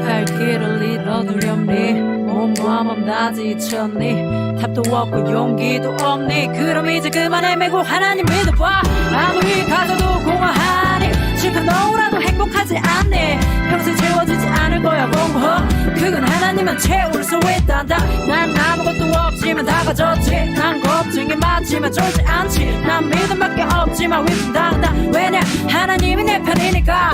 갈 길을 잃어두렵니 몸마음 다 지쳤니 답도 없고 용기도 없니 그럼 이제 그만 헤매고 하나님 믿어봐 아무리 가져도 공허하니 실컷 너무라도 행복하지 않니 평생 채워지지 않을 거야 공허 그건 하나님만 채울 수 있단다 난 아무것도 없지만 다 가졌지 난 걱정이 많지만 좋지 않지 난 믿음밖에 없지만 위풍당다 왜냐 하나님이 내 편이니까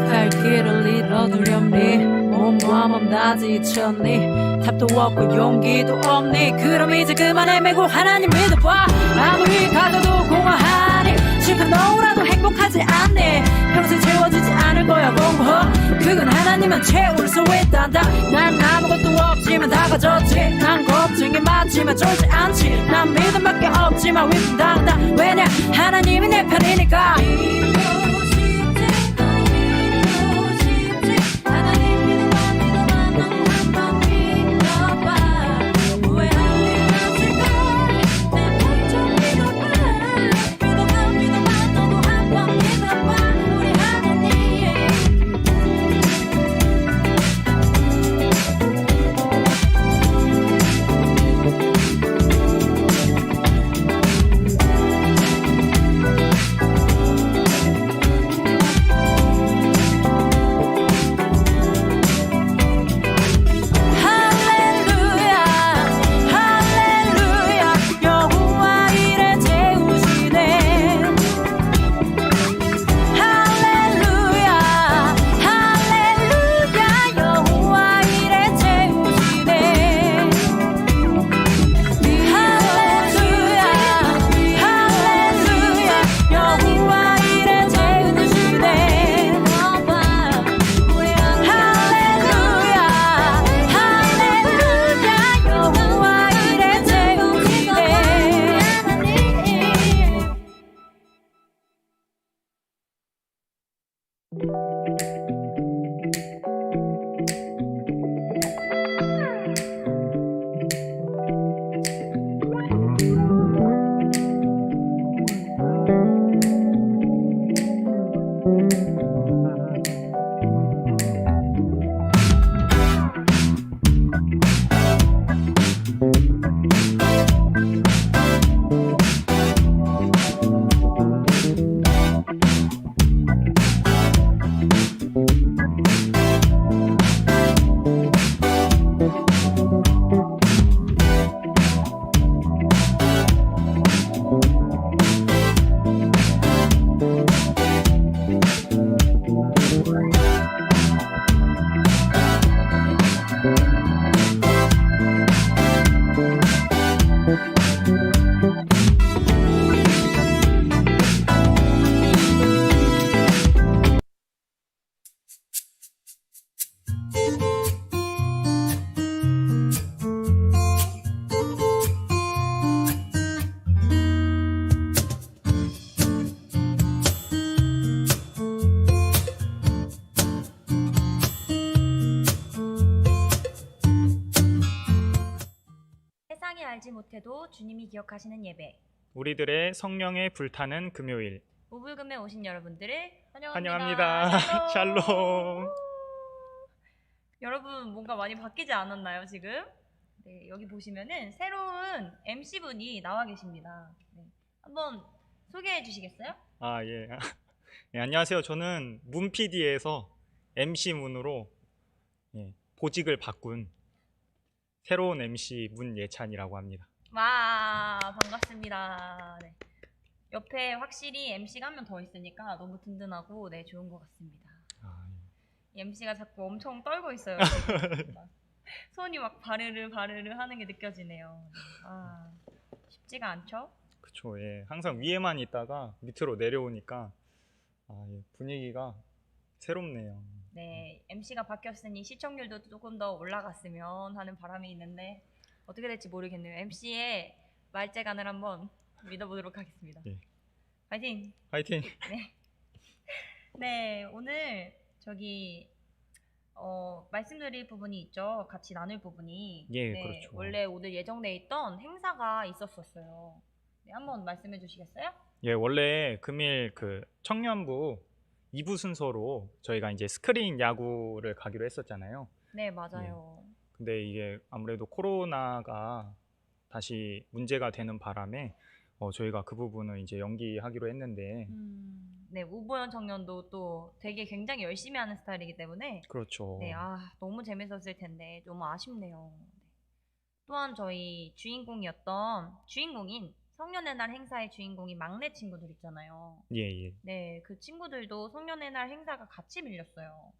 갈 길을 잃어두렵니 몸마음 다 지쳤니 답도 없고 용기도 없니 그럼 이제 그만 헤매고 하나님 믿어봐 아무리 가져도 공허하니 실컷 너무라도 행복하지 않니 평생 채워지지 않을 거야 공허 그건 하나님만 너는 채울 수 있단다. 난 아무것도 없지만 다 가졌지. 난 걱정이 많지만 쫄지 않지. 난 믿음밖에 없지만 위풍당당. 왜냐 하나님이 내 편이니까. 알지 못해도 주님이 기억하시는 예배. 우리들의 성령에 불타는 금요일. 오불금에 오신 여러분들을 환영합니다. 샬롬. 여러분 뭔가 많이 바뀌지 않았나요 지금? 네, 여기 보시면은 새로운 MC분이 나와 계십니다. 네, 한번 소개해 주시겠어요? 아 예. 네, 안녕하세요. 저는 문PD에서 MC문으로 보직을 바꾼 새로운 MC 문예찬이라고 합니다. 와 반갑습니다. 네. 옆에 확실히 MC가 한 명 더 있으니까 너무 든든하고 네 좋은 것 같습니다. 이 MC가 자꾸 엄청 떨고 있어요. 손이 막 바르르 하는 게 느껴지네요. 아 쉽지가 않죠? 그쵸. 예. 항상 위에만 있다가 밑으로 내려오니까 분위기가 새롭네요. 네, MC가 바뀌었으니 시청률도 조금 더 올라갔으면 하는 바람이 있는데 어떻게 될지 모르겠네요. MC의 말재간을 한번 믿어보도록 하겠습니다. 예. 파이팅! 파이팅! 네. 네, 오늘 저기 말씀드릴 부분이 있죠. 같이 나눌 부분이. 예, 네, 그렇죠. 원래 오늘 예정돼 있던 행사가 있었어요. 네, 한번 말씀해 주시겠어요? 예, 원래 금일 그 청년부 2부 순서로 저희가 이제 스크린 야구를 가기로 했었잖아요. 네, 맞아요. 근데 이게 아무래도 코로나가 다시 문제가 되는 바람에 저희가 그 부분을 이제 연기하기로 했는데 네, 우보현 청년도 또 되게 굉장히 열심히 하는 스타일이기 때문에 그렇죠. 네, 너무 재밌었을 텐데 너무 아쉽네요. 네. 또한 저희 주인공인 성년의 날 행사의 주인공이 막내 친구들 있잖아요. 예. 네, 그 친구들도 성년의 날 행사가 같이 밀렸어요.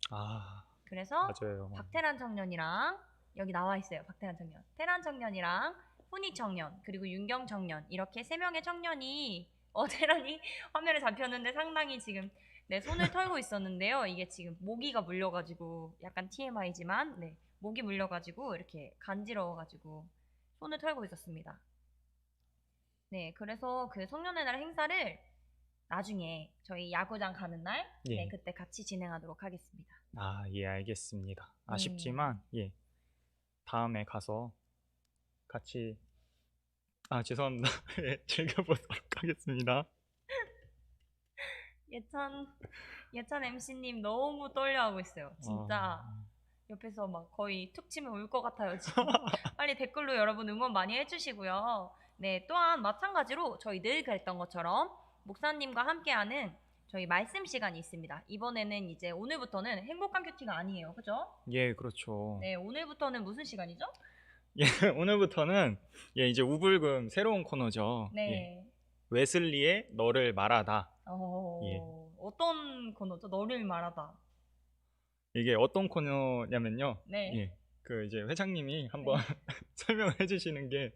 그래서 맞아요. 박태란 청년이랑 여기 나와 있어요. 박태란 청년, 태란 청년이랑 훈이 청년, 그리고 윤경 청년 이렇게 3명의 청년이 태란이 화면에 잡혔는데 상당히 지금 네, 손을 털고 있었는데요. 이게 지금 모기가 물려가지고 약간 TMI지만 네, 모기 물려가지고 이렇게 간지러워가지고 손을 털고 있었습니다. 네, 그래서 그 성년의 날 행사를 나중에 저희 야구장 가는 날, 예. 네, 그때 같이 진행하도록 하겠습니다. 아, 예, 알겠습니다. 아쉽지만 예, 다음에 가서 같이 죄송합니다. 예, 즐겨보도록 하겠습니다. 예찬 MC님 너무 떨려하고 있어요. 진짜 옆에서 막 거의 툭 치면 울 것 같아요, 지금. 빨리 댓글로 여러분 응원 많이 해주시고요. 네, 또한 마찬가지로 저희 늘 그랬던 것처럼 목사님과 함께하는 저희 말씀 시간이 있습니다. 이번에는 이제 오늘부터는 행복한 큐티가 아니에요. 그죠? 예, 그렇죠. 네, 오늘부터는 무슨 시간이죠? 예, 오늘부터는 예, 이제 우불금 새로운 코너죠. 네. 예, 웨슬리의 너를 말하다. 예. 어떤 코너죠? 너를 말하다. 이게 어떤 코너냐면요. 네. 예, 그 이제 회장님이 한번 설명을 해주시는 게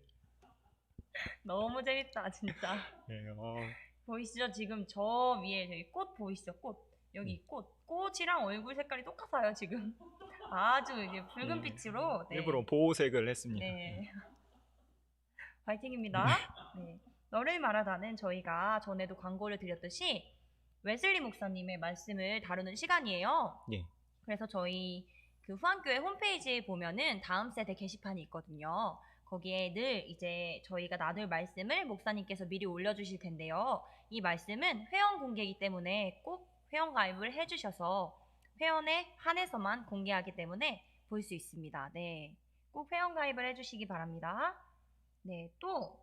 너무 재밌다, 진짜. 예, 보이시죠? 지금 저 위에 저기 꽃 보이시죠? 꽃. 여기 꽃이랑 얼굴 색깔이 똑같아요, 지금. 아주 이제 붉은 빛으로. 네. 일부러 보호색을 했습니다. 네. 파이팅입니다. 네. 너를 말하다는 저희가 전에도 광고를 드렸듯이 웨슬리 목사님의 말씀을 다루는 시간이에요. 예. 그래서 저희 그 후안교회 홈페이지에 보면은 다음 세대 게시판이 있거든요. 거기에 늘 이제 저희가 나눌 말씀을 목사님께서 미리 올려주실 텐데요. 이 말씀은 회원 공개이기 때문에 꼭 회원 가입을 해주셔서 회원에 한해서만 공개하기 때문에 볼 수 있습니다. 네, 꼭 회원 가입을 해주시기 바랍니다. 네, 또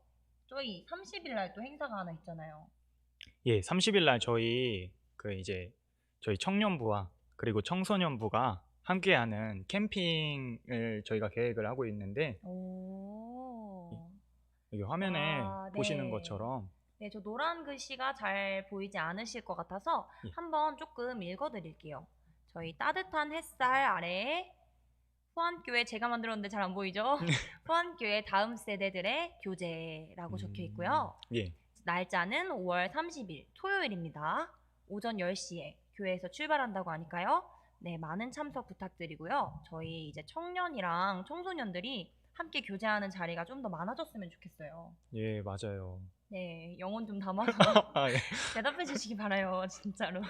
저희 30일 날 또 행사가 하나 있잖아요. 예, 30일 날 저희 저희 청년부와 그리고 청소년부가 함께하는 캠핑을 저희가 계획을 하고 있는데 여기 화면에 보시는 네. 것처럼 네, 저 노란 글씨가 잘 보이지 않으실 것 같아서 한번 조금 읽어드릴게요. 저희 따뜻한 햇살 아래에 후안교회 제가 만들었는데 잘 안 보이죠? 후안교회 다음 세대들의 교제라고 적혀 있고요. 예. 날짜는 5월 30일 토요일입니다. 오전 10시에 교회에서 출발한다고 하니까요. 네, 많은 참석 부탁드리고요. 저희 이제 청년이랑 청소년들이 함께 교제하는 자리가 좀 더 많아졌으면 좋겠어요. 예, 맞아요. 네, 영혼 좀 담아서 예. 대답해 주시기 바라요. 진짜로.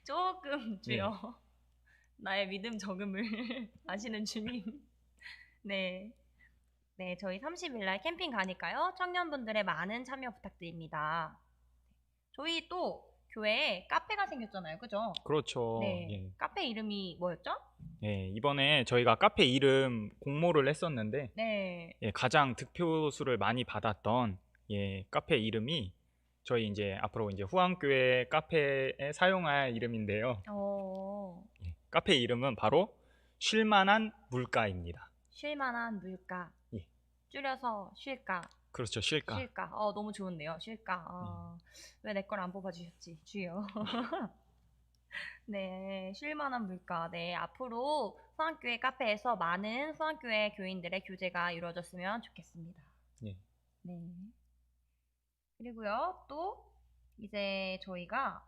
조금 주여. 나의 믿음 적음을 아시는 주님. 네. 네, 저희 30일 날 캠핑 가니까요. 청년분들의 많은 참여 부탁드립니다. 저희 또 교회에 카페가 생겼잖아요. 그죠? 그렇죠. 네. 예. 카페 이름이 뭐였죠? 예, 이번에 저희가 카페 이름 공모를 했었는데 네. 예, 가장 득표수를 많이 받았던 예, 카페 이름이 저희 이제 앞으로 이제 후안교회 카페에 사용할 이름인데요. 예, 카페 이름은 바로 쉴만한 물가입니다. 쉴만한 물가. 예. 줄여서 쉴까. 그렇죠, 쉴까. 쉴까. 너무 좋은데요. 쉴까. 왜 내 걸 안 뽑아주셨지, 주여. 네, 쉴만한 물가. 네, 앞으로 후안교회 카페에서 많은 후안교회 교인들의 교제가 이루어졌으면 좋겠습니다. 네. 네. 그리고요, 또 이제 저희가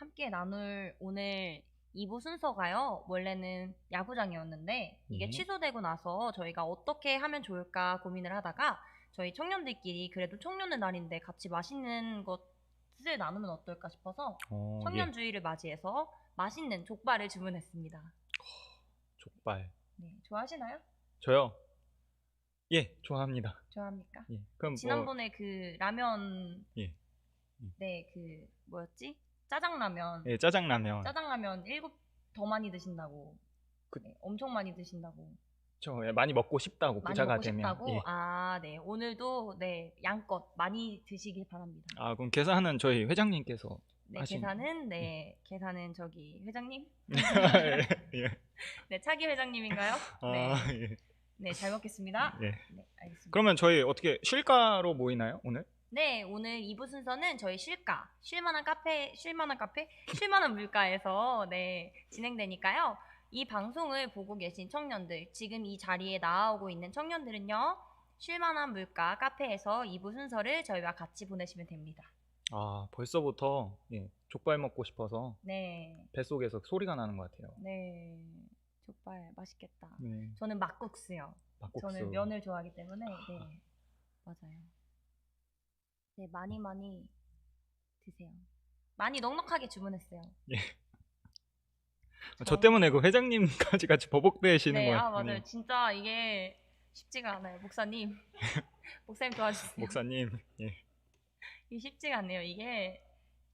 함께 나눌 오늘 2부 순서가요. 원래는 야구장이었는데 이게 예. 취소되고 나서 저희가 어떻게 하면 좋을까 고민을 하다가 저희 청년들끼리 그래도 청년의 날인데 같이 맛있는 것을 나누면 어떨까 싶어서 청년주의를 맞이해서 맛있는 족발을 주문했습니다. 족발. 네, 좋아하시나요? 저요? 예, 좋아합니다. 좋아합니까? 예. 그럼 지난번에 그 라면 예. 네, 그 뭐였지? 짜장라면. 예, 짜장라면. 짜장라면 7 더 많이 드신다고. 네, 엄청 많이 드신다고. 저 많이 먹고 싶다고 많이 부자가 먹고 되면. 싶다고? 예. 네. 오늘도 네, 양껏 많이 드시길 바랍니다. 그럼 계산은 저희 회장님께서 네, 하신... 계산은 저기 회장님? 예. 네, 차기 회장님인가요? 네. 예. 네, 잘 먹겠습니다. 예. 네, 알겠습니다. 그러면 저희 어떻게 쉴가로 모이나요, 오늘? 네, 오늘 2부 순서는 저희 쉴만한 물가에서 네, 진행되니까요. 이 방송을 보고 계신 청년들, 지금 이 자리에 나오고 있는 청년들은요, 쉴만한 물가 카페에서 2부 순서를 저희와 같이 보내시면 됩니다. 아, 벌써부터 예, 족발 먹고 싶어서 네. 뱃속에서 소리가 나는 것 같아요. 네. 족발 맛있겠다. 네, 저는 막국수요. 막국수. 저는 면을 좋아하기 때문에 네. 맞아요. 네, 많이 많이 드세요. 많이 넉넉하게 주문했어요. 저 때문에 그 회장님까지 같이 버벅대시는 네, 거예요. 아 맞아요. 진짜 이게 쉽지가 않아요. 목사님. 목사님 도와주세요. 목사님. 예. 이게 쉽지가 않네요. 이게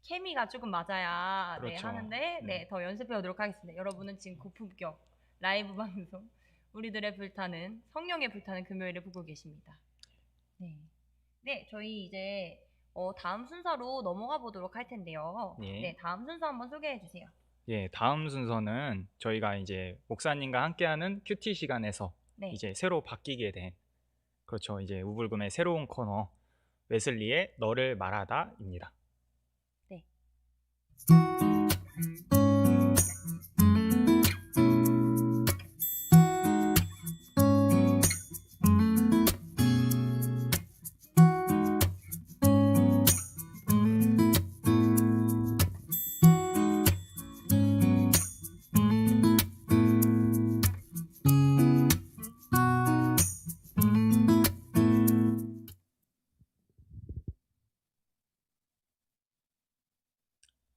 케미가 조금 맞아야 네, 그렇죠. 하는데 네. 네, 더 연습해 오도록 하겠습니다. 여러분은 지금 고품격 라이브 방송 우리들의 불타는 성령의 불타는 금요일을 보고 계십니다. 네, 네 저희 이제 다음 순서로 넘어가 보도록 할 텐데요. 예. 네, 다음 순서 한번 소개해 주세요. 예, 다음 순서는 저희가 이제 목사님과 함께하는 큐티 시간에서 네, 이제 새로 바뀌게 된 그렇죠. 이제 우불금의 새로운 코너 웨슬리의 너를 말하다입니다. 네.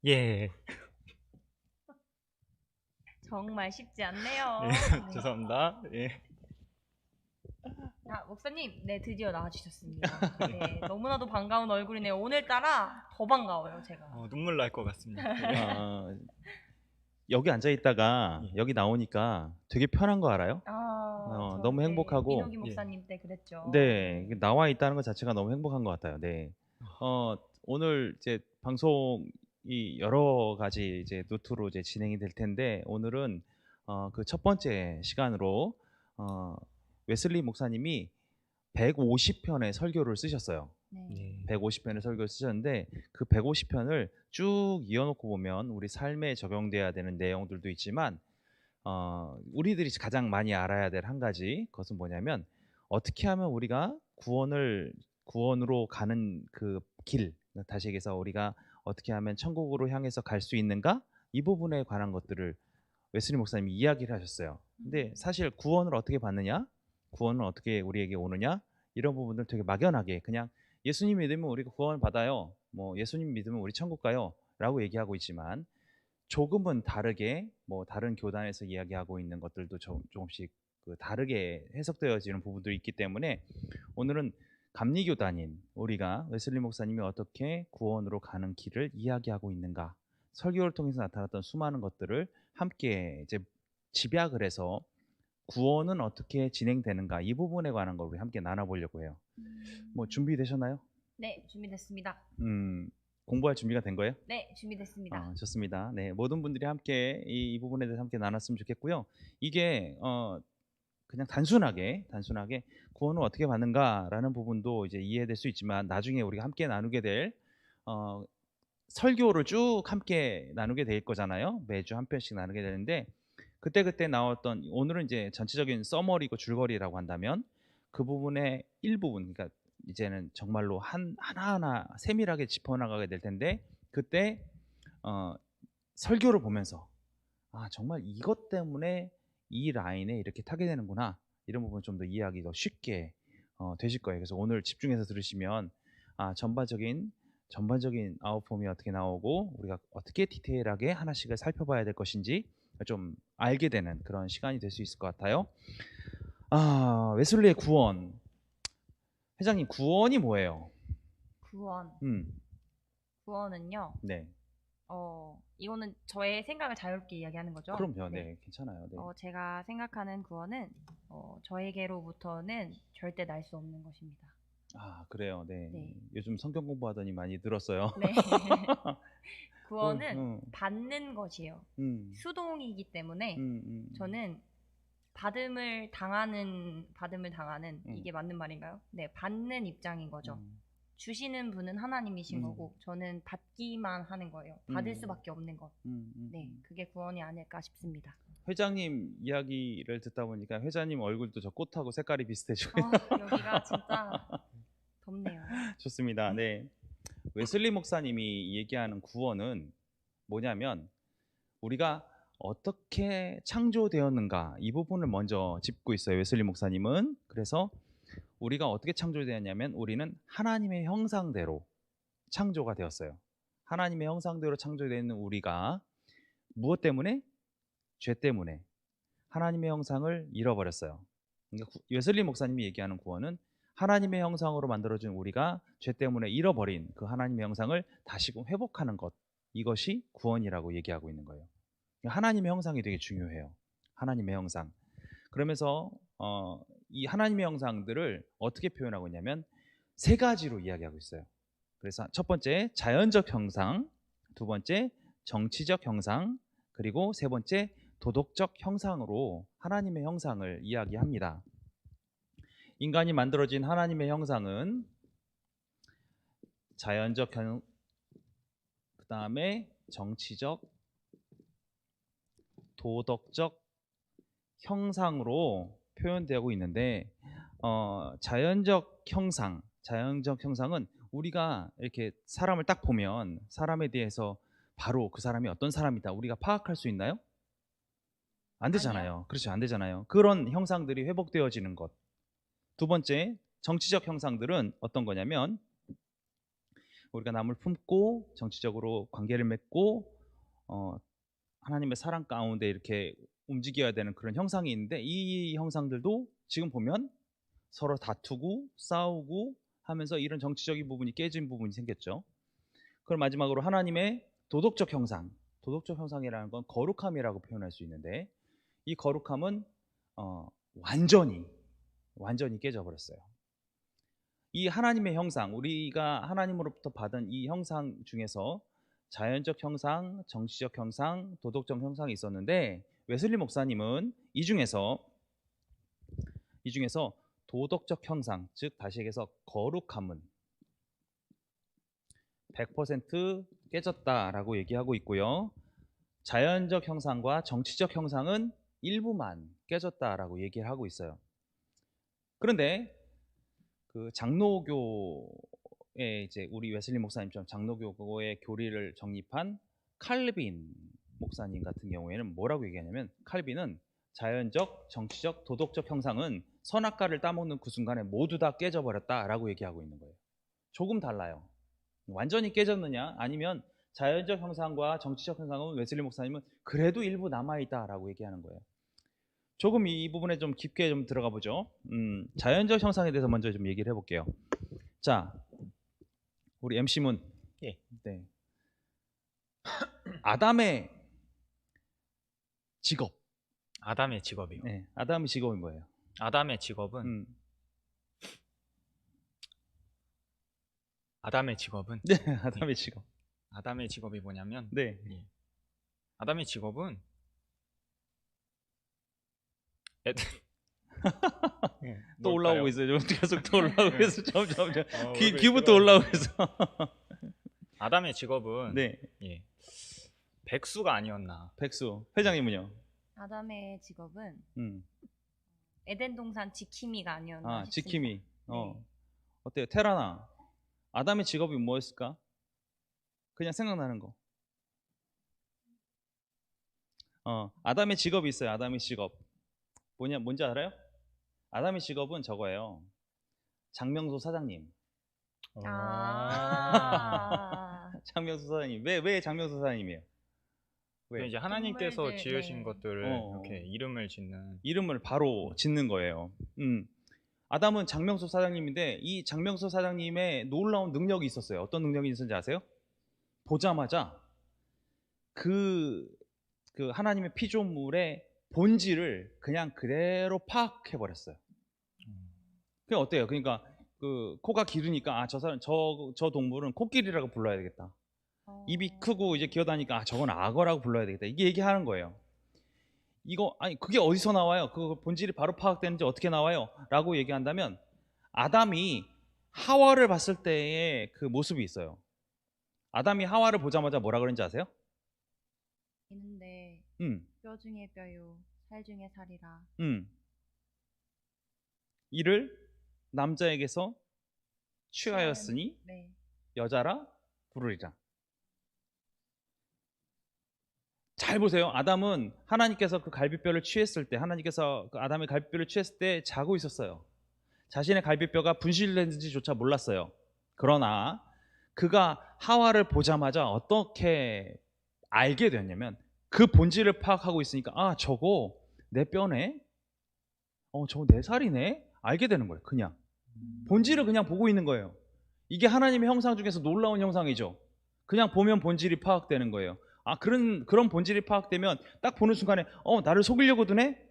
예. 정말 쉽지 않네요. 네, 죄송합니다. 예. 아, 목사님, 네 드디어 나와주셨습니다. 네, 너무나도 반가운 얼굴이네요. 오늘따라 더 반가워요, 제가. 눈물 날 것 같습니다. 예. 여기 앉아 있다가 여기 나오니까 되게 편한 거 알아요? 아, 너무 행복하고, 민호기 목사님 때 그랬죠. 네, 나와 있다는 것 자체가 너무 행복한 것 같아요. 네. 오늘 이제 방송이 여러 가지 이제 루트로 이제 진행이 될 텐데 오늘은 그 첫 번째 시간으로 웨슬리 목사님이 150편의 설교를 쓰셨어요. 네. 예. 150편의 설교를 쓰셨는데 그 150편을 쭉 이어놓고 보면 우리 삶에 적용돼야 되는 내용들도 있지만 우리들이 가장 많이 알아야 될 한 가지 그것은 뭐냐면 어떻게 하면 우리가 구원으로 가는 그 길, 다시 얘기해서 우리가 어떻게 하면 천국으로 향해서 갈 수 있는가 이 부분에 관한 것들을 웨슬리 목사님이 이야기를 하셨어요. 근데 사실 구원을 어떻게 받느냐, 구원은 어떻게 우리에게 오느냐 이런 부분들 되게 막연하게 그냥 예수님 믿으면 우리가 구원을 받아요. 뭐 예수님 믿으면 우리 천국 가요. 라고 얘기하고 있지만 조금은 다르게 뭐 다른 교단에서 이야기하고 있는 것들도 조금씩 그 다르게 해석되어지는 부분들이 있기 때문에 오늘은 감리교단인 우리가 웨슬리 목사님이 어떻게 구원으로 가는 길을 이야기하고 있는가 설교를 통해서 나타났던 수많은 것들을 함께 이제 집약을 해서 구원은 어떻게 진행되는가 이 부분에 관한 걸 우리 함께 나눠보려고 해요. 뭐 준비되셨나요? 네, 준비됐습니다. 공부할 준비가 된 거예요? 네, 준비됐습니다. 좋습니다. 네, 모든 분들이 함께 이 부분에 대해서 함께 나눴으면 좋겠고요. 이게 그냥 단순하게 구원을 어떻게 받는가라는 부분도 이제 이해될 수 있지만 나중에 우리가 함께 나누게 될 설교를 쭉 함께 나누게 될 거잖아요. 매주 한 편씩 나누게 되는데 그때 나왔던 오늘은 이제 전체적인 서머리고 줄거리라고 한다면 그 부분의 일부분 그러니까 이제는 정말로 하나하나 세밀하게 짚어나가게 될 텐데 그때 설교를 보면서 아 정말 이것 때문에 이 라인에 이렇게 타게 되는구나 이런 부분 좀 더 이해하기 더 쉽게 되실 거예요. 그래서 오늘 집중해서 들으시면 아 전반적인 아웃폼이 어떻게 나오고 우리가 어떻게 디테일하게 하나씩을 살펴봐야 될 것인지 좀 알게 되는 그런 시간이 될 수 있을 것 같아요. 웨슬리의 구원. 회장님 구원이 뭐예요? 구원. 구원은요. 네. 이거는 저의 생각을 자유롭게 이야기하는 거죠. 그럼요. 네, 괜찮아요. 네. 제가 생각하는 구원은 저에게로부터는 절대 날 수 없는 것입니다. 그래요. 네. 네. 요즘 성경 공부하더니 많이 늘었어요. 네. 구원은 받는 것이에요. 수동이기 때문에 저는 받음을 당하는 이게 맞는 말인가요? 네, 받는 입장인 거죠. 주시는 분은 하나님이신 거고 저는 받기만 하는 거예요. 받을 수밖에 없는 것. 네, 그게 구원이 아닐까 싶습니다. 회장님 이야기를 듣다 보니까 회장님 얼굴도 저 꽃하고 색깔이 비슷해지고 여기가 진짜 덥네요. 좋습니다. 네. 웨슬리 목사님이 얘기하는 구원은 뭐냐면 우리가 어떻게 창조되었는가 이 부분을 먼저 짚고 있어요. 웨슬리 목사님은. 그래서 우리가 어떻게 창조되었냐면 우리는 하나님의 형상대로 창조가 되었어요. 하나님의 형상대로 창조되는 우리가 무엇 때문에? 죄 때문에 하나님의 형상을 잃어버렸어요. 그러니까 웨슬리 목사님이 얘기하는 구원은 하나님의 형상으로 만들어진 우리가 죄 때문에 잃어버린 그 하나님의 형상을 다시금 회복하는 것, 이것이 구원이라고 얘기하고 있는 거예요. 하나님의 형상이 되게 중요해요. 하나님의 형상. 그러면서 이 하나님의 형상들을 어떻게 표현하고 있냐면 세 가지로 이야기하고 있어요. 그래서 첫 번째 자연적 형상, 두 번째 정치적 형상, 그리고 세 번째 도덕적 형상으로 하나님의 형상을 이야기합니다. 인간이 만들어진 하나님의 형상은 자연적 그 다음에 정치적, 도덕적 형상으로 표현되고 있는데 자연적 형상은 우리가 이렇게 사람을 딱 보면 사람에 대해서 바로 그 사람이 어떤 사람이다 우리가 파악할 수 있나요? 안 되잖아요. 아니요. 그렇죠, 안 되잖아요. 그런 형상들이 회복되어지는 것. 두 번째 정치적 형상들은 어떤 거냐면 우리가 남을 품고 정치적으로 관계를 맺고 하나님의 사랑 가운데 이렇게 움직여야 되는 그런 형상이 있는데 이 형상들도 지금 보면 서로 다투고 싸우고 하면서 이런 정치적인 부분이 깨진 부분이 생겼죠. 그럼 마지막으로 하나님의 도덕적 형상. 도덕적 형상이라는 건 거룩함이라고 표현할 수 있는데 이 거룩함은 완전히 깨져버렸어요. 이 하나님의 형상, 우리가 하나님으로부터 받은 이 형상 중에서 자연적 형상, 정치적 형상, 도덕적 형상이 있었는데 웨슬리 목사님은 이 중에서 도덕적 형상, 즉 다시 얘기해서 거룩함은 100% 깨졌다라고 얘기하고 있고요. 자연적 형상과 정치적 형상은 일부만 깨졌다라고 얘기를 하고 있어요. 그런데 그 장로교의 이제 우리 웨슬리 목사님처럼 장로교의 교리를 정립한 칼빈 목사님 같은 경우에는 뭐라고 얘기하냐면 칼빈은 자연적, 정치적, 도덕적 형상은 선악과를 따먹는 그 순간에 모두 다 깨져버렸다라고 얘기하고 있는 거예요. 조금 달라요. 완전히 깨졌느냐 아니면 자연적 형상과 정치적 형상은 웨슬리 목사님은 그래도 일부 남아있다라고 얘기하는 거예요. 조금 이 부분에 좀 깊게 좀 들어가 보죠. 자연적 형상에 대해서 먼저 좀 얘기를 해볼게요. 자, 우리 MC문. 예. 네. 아담의 직업. 아담의 직업이요. 네. 아담의 직업이 뭐예요? 아담의 직업은 아담의 직업은 네, 아담의 직업. 아담의 직업이 뭐냐면 네. 예. 아담의 직업은 예, 또 뭘까요? 올라오고 있어요. 계속 또 올라오고 있어. 점점 왜 귀부터 올라오고 있어. 아담의 직업은 네. 예. 백수가 아니었나. 백수. 회장님은요? 아담의 직업은 음. 에덴 동산 지킴이가 아니었나 싶습니다. 지킴이. 네. 어때요? 테라나. 아담의 직업이 뭐였을까? 그냥 생각나는 거. 아담의 직업이 있어요. 아담의 직업. 뭔지 알아요? 아담의 직업은 저거예요. 장명소 사장님. 장명소 사장님. 왜 장명소 사장님이에요? 왜? 이제 하나님께서 동물들, 지으신 네. 것들을 어. 이렇게 이름을 짓는. 이름을 바로 짓는 거예요. 아담은 장명소 사장님인데 이 장명소 사장님의 놀라운 능력이 있었어요. 어떤 능력이 있었는지 아세요? 보자마자 그 하나님의 피조물의 본질을 그냥 그대로 파악해 버렸어요. 그게 어때요? 그러니까 그 코가 길으니까 저 사람 저 동물은 코끼리라고 불러야 되겠다. 입이 크고 이제 기어다니까 저건 악어라고 불러야 되겠다. 이게 얘기하는 거예요. 그게 어디서 나와요? 그 본질이 바로 파악되는지 어떻게 나와요? 라고 얘기한다면 아담이 하와를 봤을 때의 그 모습이 있어요. 아담이 하와를 보자마자 뭐라 그런지 아세요? 있는데 뼈 중에 뼈요, 살 중에 살이라. 이를 남자에게서 취하였으니 네. 여자라 부르리라. 잘 보세요. 아담은 하나님께서 그 갈비뼈를 취했을 때, 하나님께서 그 아담의 갈비뼈를 취했을 때 자고 있었어요. 자신의 갈비뼈가 분실된지조차 몰랐어요. 그러나 그가 하와를 보자마자 어떻게 알게 되었냐면 그 본질을 파악하고 있으니까 아, 저거 내 뼈네? 저거 내 살이네? 알게 되는 거예요. 그냥 본질을 그냥 보고 있는 거예요. 이게 하나님의 형상 중에서 놀라운 형상이죠. 그냥 보면 본질이 파악되는 거예요. 아, 그런 본질이 파악되면 딱 보는 순간에 나를 속이려고 드네?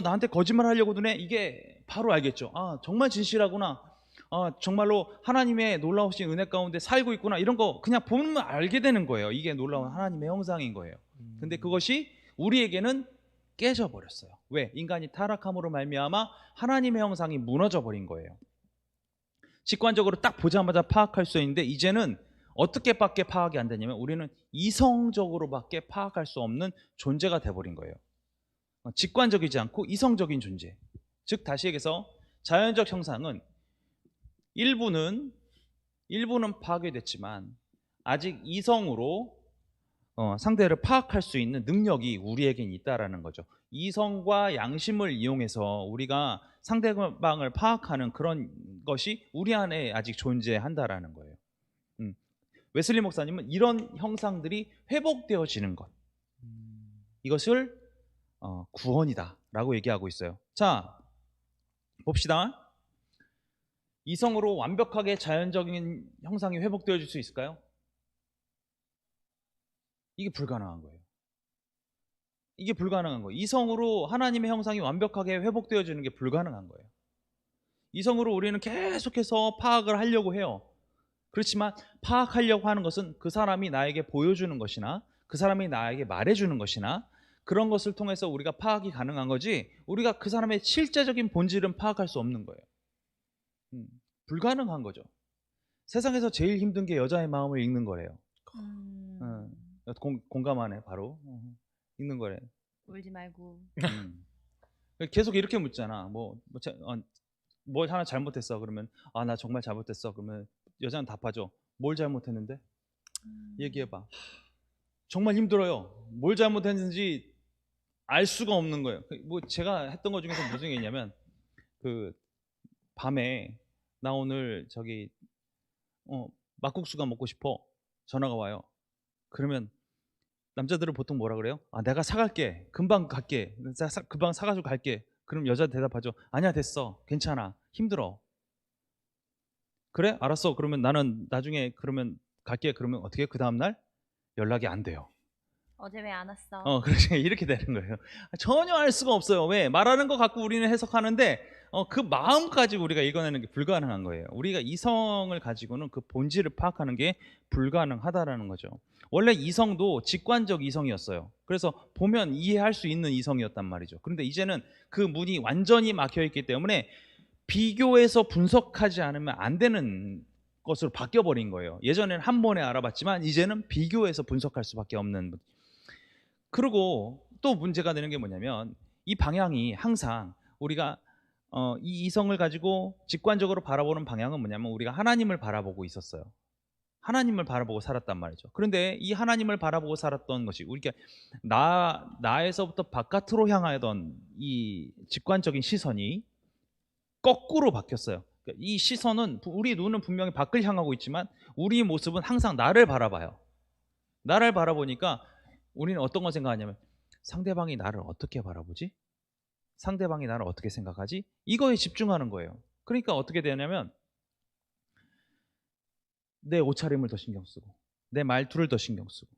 나한테 거짓말 하려고 드네? 이게 바로 알겠죠. 아, 정말 진실하구나. 아, 정말로 하나님의 놀라우신 은혜 가운데 살고 있구나. 이런 거 그냥 보면 알게 되는 거예요. 이게 놀라운 하나님의 형상인 거예요. 근데 그것이 우리에게는 깨져버렸어요. 왜? 인간이 타락함으로 말미암아 하나님의 형상이 무너져 버린 거예요. 직관적으로 딱 보자마자 파악할 수 있는데 이제는 어떻게밖에 파악이 안 되냐면 우리는 이성적으로밖에 파악할 수 없는 존재가 돼버린 거예요. 직관적이지 않고 이성적인 존재. 즉 다시 얘기해서 자연적 형상은 일부는 파괴됐지만 아직 이성으로 상대를 파악할 수 있는 능력이 우리에겐 있다라는 거죠. 이성과 양심을 이용해서 우리가 상대방을 파악하는 그런 것이 우리 안에 아직 존재한다라는 거예요. 웨슬리 목사님은 이런 형상들이 회복되어지는 것, 이것을 구원이다라고 얘기하고 있어요. 자, 봅시다. 이성으로 완벽하게 자연적인 형상이 회복되어질 수 있을까요? 이게 불가능한 거예요. 이게 불가능한 거예요. 이성으로 하나님의 형상이 완벽하게 회복되어지는 게 불가능한 거예요. 이성으로 우리는 계속해서 파악을 하려고 해요. 그렇지만 파악하려고 하는 것은 그 사람이 나에게 보여주는 것이나 그 사람이 나에게 말해주는 것이나 그런 것을 통해서 우리가 파악이 가능한 거지 우리가 그 사람의 실제적인 본질은 파악할 수 없는 거예요. 불가능한 거죠. 세상에서 제일 힘든 게 여자의 마음을 읽는 거래요. 공감하네 바로. 읽는 거래. 울지 말고. 계속 이렇게 묻잖아. 뭐 하나 잘못했어. 그러면 아, 나 정말 잘못했어. 그러면 여자는 답하죠. 뭘 잘못했는데? 얘기해봐. 정말 힘들어요. 뭘 잘못했는지 알 수가 없는 거예요. 뭐 제가 했던 것 중에서 무슨 게 있냐면 그 밤에 나 오늘 저기 막국수가 먹고 싶어. 전화가 와요. 그러면 남자들은 보통 뭐라 그래요? 아, 내가 사갈게. 금방 갈게. 금방 사가지고 갈게. 그럼 여자 대답하죠. 아니야, 됐어. 괜찮아. 힘들어. 그래? 알았어. 그러면 나는 나중에 그러면 갈게. 그러면 어떻게? 그 다음날 연락이 안 돼요. 어제 왜 안 왔어? 그렇죠. 이렇게 되는 거예요. 전혀 알 수가 없어요. 왜? 말하는 거 갖고 우리는 해석하는데 그 마음까지 우리가 읽어내는 게 불가능한 거예요. 우리가 이성을 가지고는 그 본질을 파악하는 게 불가능하다라는 거죠. 원래 이성도 직관적 이성이었어요. 그래서 보면 이해할 수 있는 이성이었단 말이죠. 그런데 이제는 그 문이 완전히 막혀 있기 때문에 비교해서 분석하지 않으면 안 되는 것으로 바뀌어버린 거예요. 예전에는 한 번에 알아봤지만 이제는 비교해서 분석할 수밖에 없는. 그리고 또 문제가 되는 게 뭐냐면 이 방향이 항상 우리가 이 이성을 가지고 직관적으로 바라보는 방향은 뭐냐면 우리가 하나님을 바라보고 있었어요. 하나님을 바라보고 살았단 말이죠. 그런데 이 하나님을 바라보고 살았던 것이 우리가 나에서부터 바깥으로 향하던 이 직관적인 시선이 거꾸로 바뀌었어요. 이 시선은 우리 눈은 분명히 밖을 향하고 있지만 우리 모습은 항상 나를 바라봐요. 나를 바라보니까 우리는 어떤 걸 생각하냐면 상대방이 나를 어떻게 바라보지? 상대방이 나를 어떻게 생각하지? 이거에 집중하는 거예요. 그러니까 어떻게 되냐면 내 옷차림을 더 신경 쓰고 내 말투를 더 신경 쓰고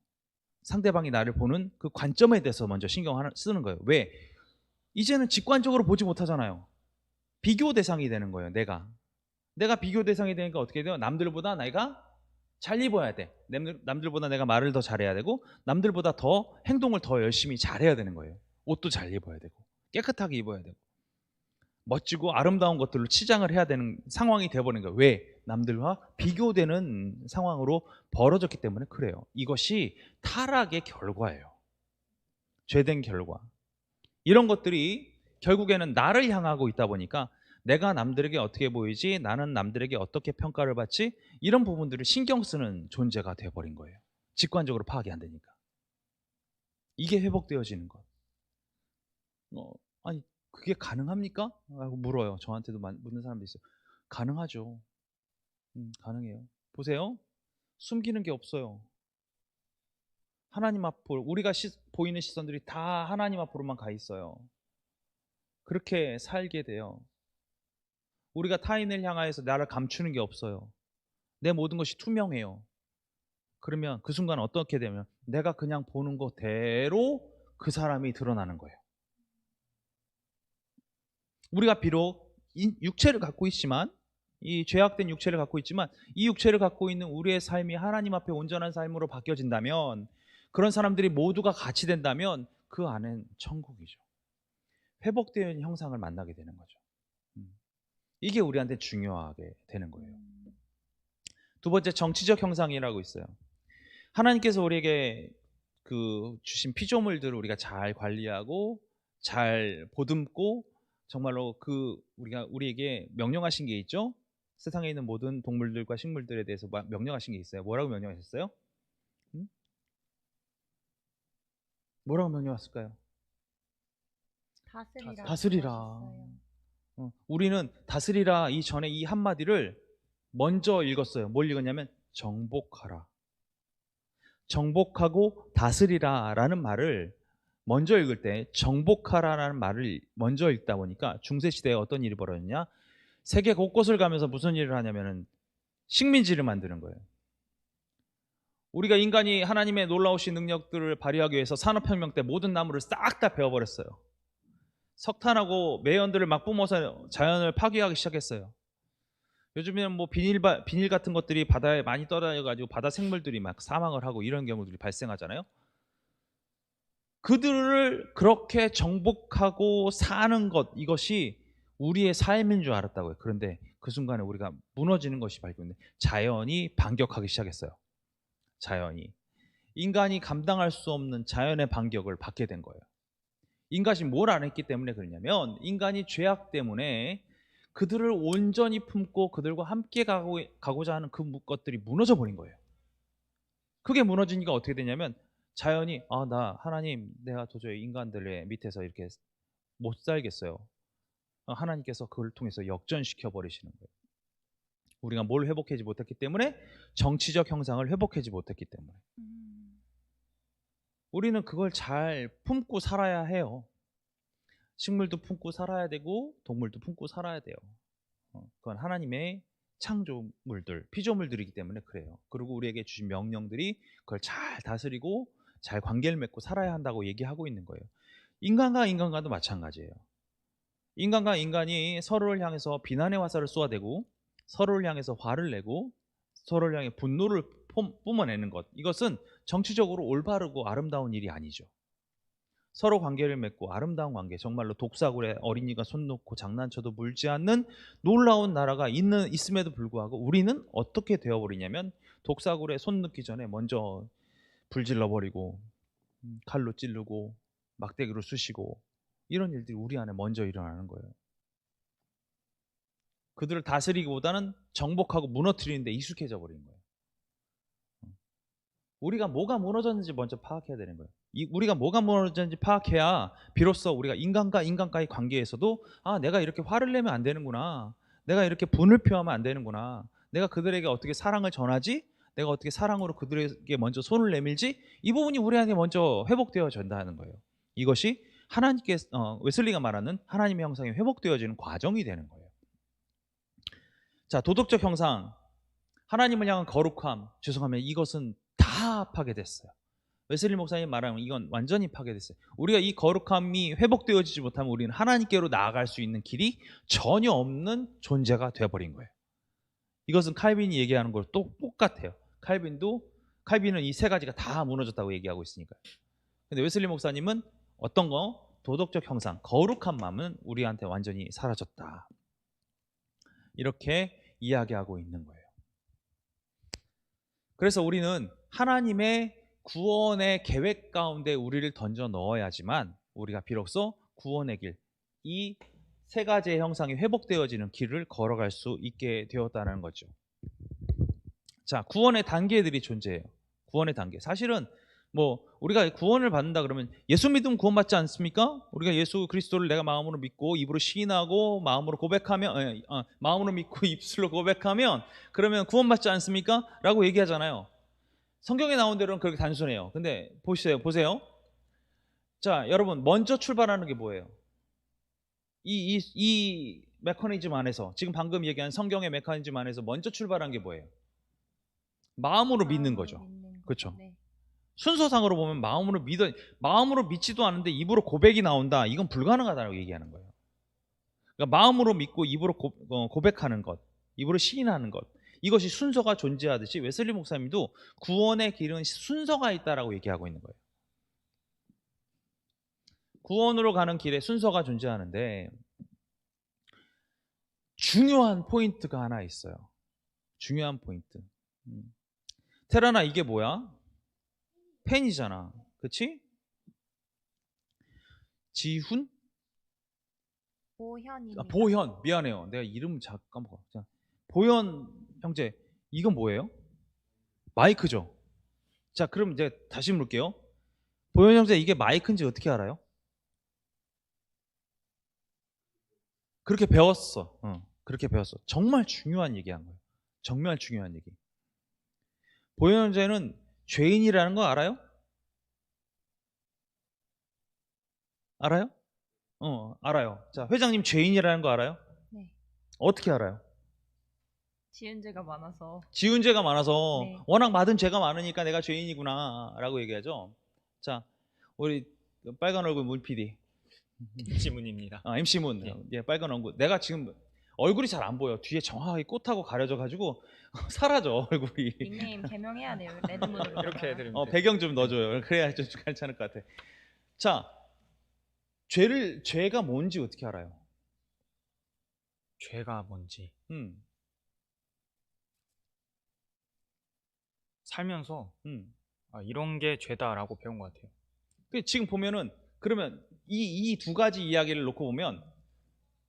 상대방이 나를 보는 그 관점에 대해서 먼저 신경 쓰는 거예요. 왜? 이제는 직관적으로 보지 못하잖아요. 비교 대상이 되는 거예요. 내가 비교 대상이 되니까 어떻게 돼요? 남들보다 내가 잘 입어야 돼. 남들보다 내가 말을 더 잘해야 되고 남들보다 더 행동을 더 열심히 잘해야 되는 거예요. 옷도 잘 입어야 되고 깨끗하게 입어야 되고 멋지고 아름다운 것들로 치장을 해야 되는 상황이 되어버린 거예요. 왜? 남들과 비교되는 상황으로 벌어졌기 때문에 그래요. 이것이 타락의 결과예요. 죄된 결과. 이런 것들이 결국에는 나를 향하고 있다 보니까 내가 남들에게 어떻게 보이지? 나는 남들에게 어떻게 평가를 받지? 이런 부분들을 신경 쓰는 존재가 되어버린 거예요. 직관적으로 파악이 안 되니까. 이게 회복되어지는 것. 아니 그게 가능합니까? 라고 물어요. 저한테도 묻는 사람도 있어요. 가능하죠. 가능해요. 보세요. 숨기는 게 없어요. 하나님 앞으로 우리가 보이는 시선들이 다 하나님 앞으로만 가 있어요. 그렇게 살게 돼요. 우리가 타인을 향하여서 나를 감추는 게 없어요. 내 모든 것이 투명해요. 그러면 그 순간 어떻게 되면 내가 그냥 보는 거대로 그 사람이 드러나는 거예요. 우리가 비록 육체를 갖고 있지만, 이 죄악된 육체를 갖고 있지만, 이 육체를 갖고 있는 우리의 삶이 하나님 앞에 온전한 삶으로 바뀌어진다면, 그런 사람들이 모두가 같이 된다면 그 안엔 천국이죠. 회복된 형상을 만나게 되는 거죠. 이게 우리한테 중요하게 되는 거예요. 두 번째, 정치적 형상이라고 있어요. 하나님께서 우리에게 주신 피조물들을 우리가 잘 관리하고 잘 보듬고 정말로 우리에게 명령하신 게 있죠. 세상에 있는 모든 동물들과 식물들에 대해서 명령하신 게 있어요. 뭐라고 명령하셨어요? 뭐라고 명령했을까요? 다스리라. 우리는 다스리라 이전에 이 한마디를 먼저 읽었어요. 뭘 읽었냐면 정복하라. 정복하고 다스리라 라는 말을 먼저 읽을 때 정복하라라는 말을 먼저 읽다 보니까 중세시대에 어떤 일이 벌어졌냐, 세계 곳곳을 가면서 무슨 일을 하냐면은 식민지를 만드는 거예요. 우리가 인간이 하나님의 놀라우신 능력들을 발휘하기 위해서 산업혁명 때 모든 나무를 싹 다 베어버렸어요. 석탄하고 매연들을 막 뿜어서 자연을 파괴하기 시작했어요. 요즘에는 뭐 비닐 같은 것들이 바다에 많이 떠다녀가지고 바다 생물들이 막 사망을 하고 이런 경우들이 발생하잖아요. 그들을 그렇게 정복하고 사는 것, 이것이 우리의 삶인 줄 알았다고요. 그런데 그 순간에 우리가 무너지는 것이 발견돼 자연이 반격하기 시작했어요. 자연이, 인간이 감당할 수 없는 자연의 반격을 받게 된 거예요. 인간이 뭘 안 했기 때문에 그러냐면, 인간이 죄악 때문에 그들을 온전히 품고 그들과 함께 가고자 하는 그 것들이 무너져 버린 거예요. 그게 무너지니까 어떻게 되냐면 자연이 하나님, 내가 도저히 인간들의 밑에서 이렇게 못 살겠어요. 하나님께서 그걸 통해서 역전시켜 버리시는 거예요. 우리가 뭘 회복하지 못했기 때문에? 정치적 형상을 회복하지 못했기 때문에. 우리는 그걸 잘 품고 살아야 해요. 식물도 품고 살아야 되고 동물도 품고 살아야 돼요. 그건 하나님의 창조물들, 피조물들이기 때문에 그래요. 그리고 우리에게 주신 명령들이 그걸 잘 다스리고 잘 관계를 맺고 살아야 한다고 얘기하고 있는 거예요. 인간과도 마찬가지예요. 인간과 인간이 서로를 향해서 비난의 화살을 쏘아대고 서로를 향해서 화를 내고 서로를 향해 분노를 뿜어내는 것, 이것은 정치적으로 올바르고 아름다운 일이 아니죠. 서로 관계를 맺고 아름다운 관계, 정말로 독사굴에 어린이가 손 놓고 장난쳐도 물지 않는 놀라운 나라가 있음에도 불구하고 우리는 어떻게 되어버리냐면 독사굴에 손 넣기 전에 먼저 불질러버리고 칼로 찌르고 막대기로 쑤시고, 이런 일들이 우리 안에 먼저 일어나는 거예요. 그들을 다스리기보다는 정복하고 무너뜨리는 데 익숙해져 버린 거예요. 우리가 뭐가 무너졌는지 먼저 파악해야 되는 거예요. 우리가 뭐가 무너졌는지 파악해야 비로소 우리가 인간과 인간과의 관계에서도 내가 이렇게 화를 내면 안 되는구나, 내가 이렇게 분을 표하면 안 되는구나, 내가 그들에게 어떻게 사랑을 전하지, 내가 어떻게 사랑으로 그들에게 먼저 손을 내밀지, 이 부분이 우리에게 먼저 회복되어진다는 거예요. 이것이 웨슬리가 말하는 하나님의 형상이 회복되어지는 과정이 되는 거예요. 자, 도덕적 형상, 하나님을 향한 거룩함, 죄송하면 이것은 다 파괴됐어요. 웨슬리 목사님 말하면 이건 완전히 파괴됐어요. 우리가 이 거룩함이 회복되어지지 못하면 우리는 하나님께로 나아갈 수 있는 길이 전혀 없는 존재가 되어버린 거예요. 이것은 칼빈이 얘기하는 거랑 똑같아요. 칼빈은 이 세 가지가 다 무너졌다고 얘기하고 있으니까요. 근데 웨슬리 목사님은 어떤 거? 도덕적 형상, 거룩한 마음은 우리한테 완전히 사라졌다, 이렇게 이야기하고 있는 거예요. 그래서 우리는 하나님의 구원의 계획 가운데 우리를 던져 넣어야지만 우리가 비로소 구원의 길, 이 세 가지의 형상이 회복되어지는 길을 걸어갈 수 있게 되었다는 거죠. 자, 구원의 단계들이 존재해요. 구원의 단계. 사실은 뭐 우리가 구원을 받는다 그러면 예수 믿으면 구원받지 않습니까? 우리가 예수 그리스도를 내가 마음으로 믿고 입으로 시인하고 마음으로 고백하면 마음으로 믿고 입술로 고백하면 그러면 구원받지 않습니까? 라고 얘기하잖아요. 성경에 나온 대로는 그렇게 단순해요. 근데 보세요. 자, 여러분 먼저 출발하는 게 뭐예요? 이 메커니즘 안에서 지금 방금 얘기한 성경의 메커니즘 안에서 먼저 출발한 게 뭐예요? 마음으로 믿는 거죠. 그렇죠? 네. 순서상으로 보면 마음으로 믿지도 않는데 입으로 고백이 나온다. 이건 불가능하다고 얘기하는 거예요. 그러니까 마음으로 믿고 입으로 고백하는 것, 입으로 시인하는 것. 이것이 순서가 존재하듯이 웨슬리 목사님도 구원의 길은 순서가 있다라고 얘기하고 있는 거예요. 구원으로 가는 길에 순서가 존재하는데 중요한 포인트가 하나 있어요. 중요한 포인트. 테라나 이게 뭐야? 펜이잖아. 그치? 지훈? 보현입니다. 보현. 미안해요. 내가 이름 잠깐 까먹어. 자, 보현 형제, 이건 뭐예요? 마이크죠? 자, 그럼 이제 다시 물을게요. 보현 형제, 이게 마이크인지 어떻게 알아요? 그렇게 배웠어. 그렇게 배웠어. 정말 중요한 얘기 한 거예요. 정말 중요한 얘기. 보현 형제는 죄인이라는 거 알아요? 알아요? 알아요. 자, 회장님 죄인이라는 거 알아요? 네. 어떻게 알아요? 지은 죄가 많아서. 지은 죄가 많아서 네. 워낙 받은 죄가 많으니까 내가 죄인이구나 라고 얘기하죠. 자, 우리 빨간 얼굴 문 PD 지문입니다. MC 문. 네. 예, 빨간 얼굴. 내가 지금 얼굴이 잘 안 보여. 뒤에 정확하게 꽃하고 가려져 가지고 사라져 얼굴이. 닉네임 개명해야 돼요. 레드문으로. 이렇게 해드리면 돼요. 배경 좀 넣어줘요. 그래야 좀 괜찮을 것 같아. 자, 죄가 뭔지 어떻게 알아요? 죄가 뭔지 살면서 이런 게 죄다라고 배운 것 같아요. 지금 보면은 그러면 이 두 가지 이야기를 놓고 보면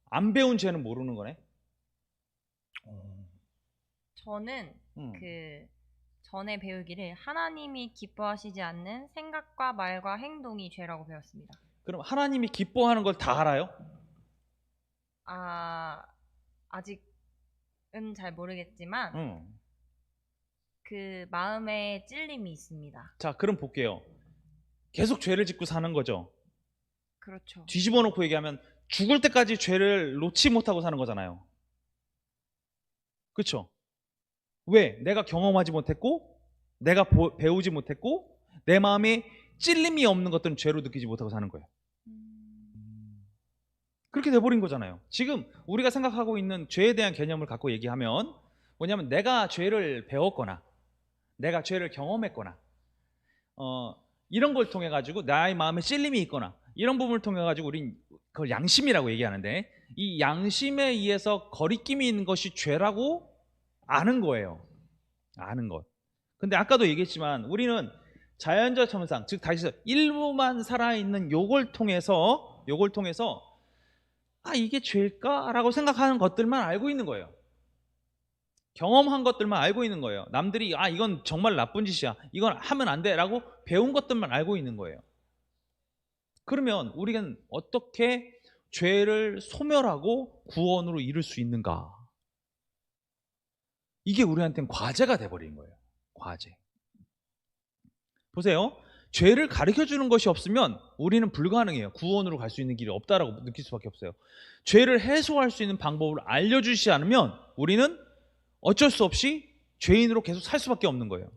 안 배운 죄는 모르는 거네. 저는 그 전에 배우기를 하나님이 기뻐하시지 않는 생각과 말과 행동이 죄라고 배웠습니다. 그럼 하나님이 기뻐하는 걸 다 알아요? 아직은 잘 모르겠지만 그 마음에 찔림이 있습니다. 자, 그럼 볼게요. 계속 죄를 짓고 사는 거죠. 그렇죠. 뒤집어 놓고 얘기하면 죽을 때까지 죄를 놓지 못하고 사는 거잖아요. 그렇죠? 왜? 내가 경험하지 못했고, 내가 배우지 못했고, 내 마음에 찔림이 없는 것들은 죄로 느끼지 못하고 사는 거예요. 그렇게 돼버린 거잖아요. 지금 우리가 생각하고 있는 죄에 대한 개념을 갖고 얘기하면 뭐냐면 내가 죄를 배웠거나 내가 죄를 경험했거나 이런 걸 통해 가지고 나의 마음에 찔림이 있거나 이런 부분을 통해 가지고 우린 그걸 양심이라고 얘기하는데 이 양심에 의해서 거리낌이 있는 것이 죄라고 아는 거예요. 아는 것. 근데 아까도 얘기했지만 우리는 자연적 현상, 즉 다시 일부만 살아있는 요걸 통해서 이게 죄일까? 라고 생각하는 것들만 알고 있는 거예요. 경험한 것들만 알고 있는 거예요. 남들이 이건 정말 나쁜 짓이야, 이건 하면 안 돼 라고 배운 것들만 알고 있는 거예요. 그러면 우리는 어떻게 죄를 소멸하고 구원으로 이룰 수 있는가? 이게 우리한테는 과제가 돼버린 거예요. 과제. 보세요. 죄를 가르쳐주는 것이 없으면 우리는 불가능해요. 구원으로 갈 수 있는 길이 없다라고 느낄 수밖에 없어요. 죄를 해소할 수 있는 방법을 알려주시지 않으면 우리는 어쩔 수 없이 죄인으로 계속 살 수밖에 없는 거예요.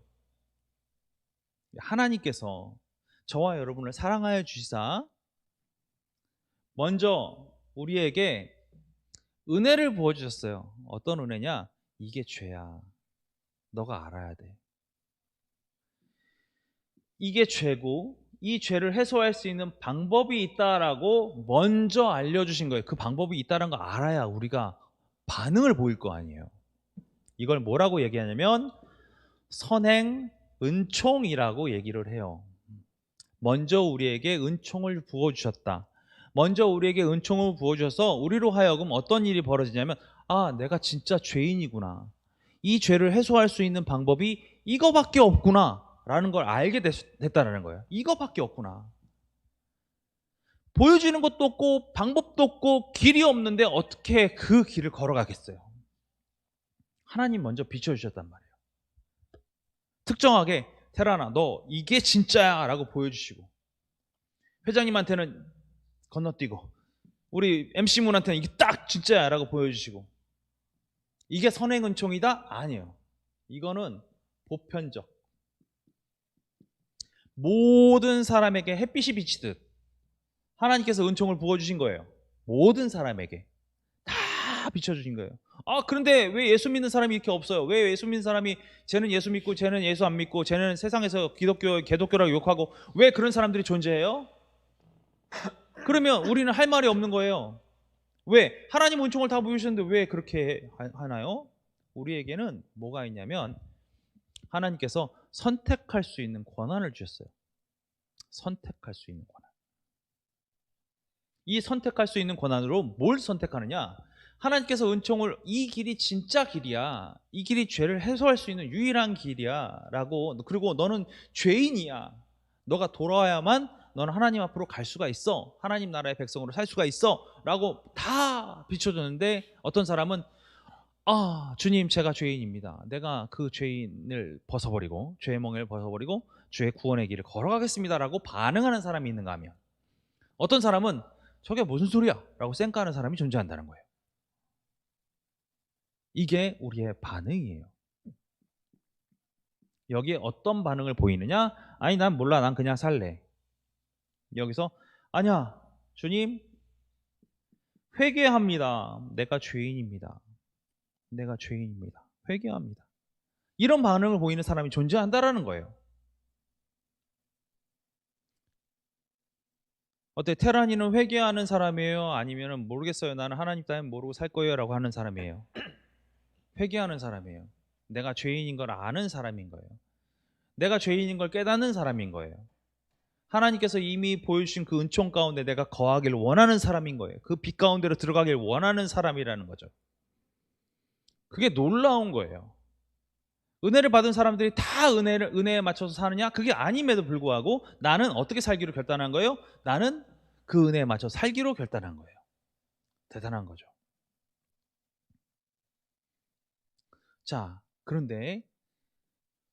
하나님께서 저와 여러분을 사랑하여 주시사 먼저 우리에게 은혜를 부어주셨어요. 어떤 은혜냐? 이게 죄야. 너가 알아야 돼. 이게 죄고 이 죄를 해소할 수 있는 방법이 있다라고 먼저 알려주신 거예요. 그 방법이 있다는 거 알아야 우리가 반응을 보일 거 아니에요. 이걸 뭐라고 얘기하냐면 선행 은총이라고 얘기를 해요. 먼저 우리에게 은총을 부어주셨다. 먼저 우리에게 은총을 부어주셔서 우리로 하여금 어떤 일이 벌어지냐면 내가 진짜 죄인이구나. 이 죄를 해소할 수 있는 방법이 이거밖에 없구나라는 걸 알게 됐다라는 거예요. 이거밖에 없구나. 보여주는 것도 없고 방법도 없고 길이 없는데 어떻게 그 길을 걸어가겠어요? 하나님 먼저 비춰주셨단 말이에요. 특정하게 테라나 너 이게 진짜야 라고 보여주시고, 회장님한테는 건너뛰고, 우리 MC문한테는 이게 딱 진짜야 라고 보여주시고, 이게 선행은총이다? 아니에요. 이거는 보편적, 모든 사람에게 햇빛이 비치듯 하나님께서 은총을 부어주신 거예요. 모든 사람에게 다 비춰주신 거예요. 아, 그런데 왜 예수 믿는 사람이 이렇게 없어요? 왜 예수 믿는 사람이 쟤는 예수 믿고 쟤는 예수 안 믿고 쟤는 세상에서 개독교라고 욕하고 왜 그런 사람들이 존재해요? 그러면 우리는 할 말이 없는 거예요. 왜? 하나님 은총을 다 보여주셨는데 왜 그렇게 하나요? 우리에게는 뭐가 있냐면 하나님께서 선택할 수 있는 권한을 주셨어요. 선택할 수 있는 권한. 이 선택할 수 있는 권한으로 뭘 선택하느냐? 하나님께서 은총을 이 길이 진짜 길이야, 이 길이 죄를 해소할 수 있는 유일한 길이야 라고, 그리고 너는 죄인이야, 너가 돌아와야만 너는 하나님 앞으로 갈 수가 있어, 하나님 나라의 백성으로 살 수가 있어 라고 다 비춰줬는데, 어떤 사람은 아, 주님 제가 죄인입니다, 내가 그 죄인을 벗어버리고 죄의 멍에를 벗어버리고 주의 구원의 길을 걸어가겠습니다 라고 반응하는 사람이 있는가 하면, 어떤 사람은 저게 무슨 소리야 라고 쌩까하는 사람이 존재한다는 거예요. 이게 우리의 반응이에요. 여기에 어떤 반응을 보이느냐? 아니 난 몰라, 난 그냥 살래. 여기서 아니야 주님 회개합니다, 내가 죄인입니다, 내가 죄인입니다, 회개합니다, 이런 반응을 보이는 사람이 존재한다라는 거예요. 어때? 테란이는 회개하는 사람이에요? 아니면 모르겠어요, 나는 하나님 따윈 모르고 살 거예요 라고 하는 사람이에요? 회개하는 사람이에요. 내가 죄인인 걸 아는 사람인 거예요. 내가 죄인인 걸 깨닫는 사람인 거예요. 하나님께서 이미 보여주신 그 은총 가운데 내가 거하길 원하는 사람인 거예요. 그 빛 가운데로 들어가길 원하는 사람이라는 거죠. 그게 놀라운 거예요. 은혜를 받은 사람들이 다 은혜에 맞춰서 사느냐? 그게 아님에도 불구하고 나는 어떻게 살기로 결단한 거예요? 나는 그 은혜에 맞춰서 살기로 결단한 거예요. 대단한 거죠. 자, 그런데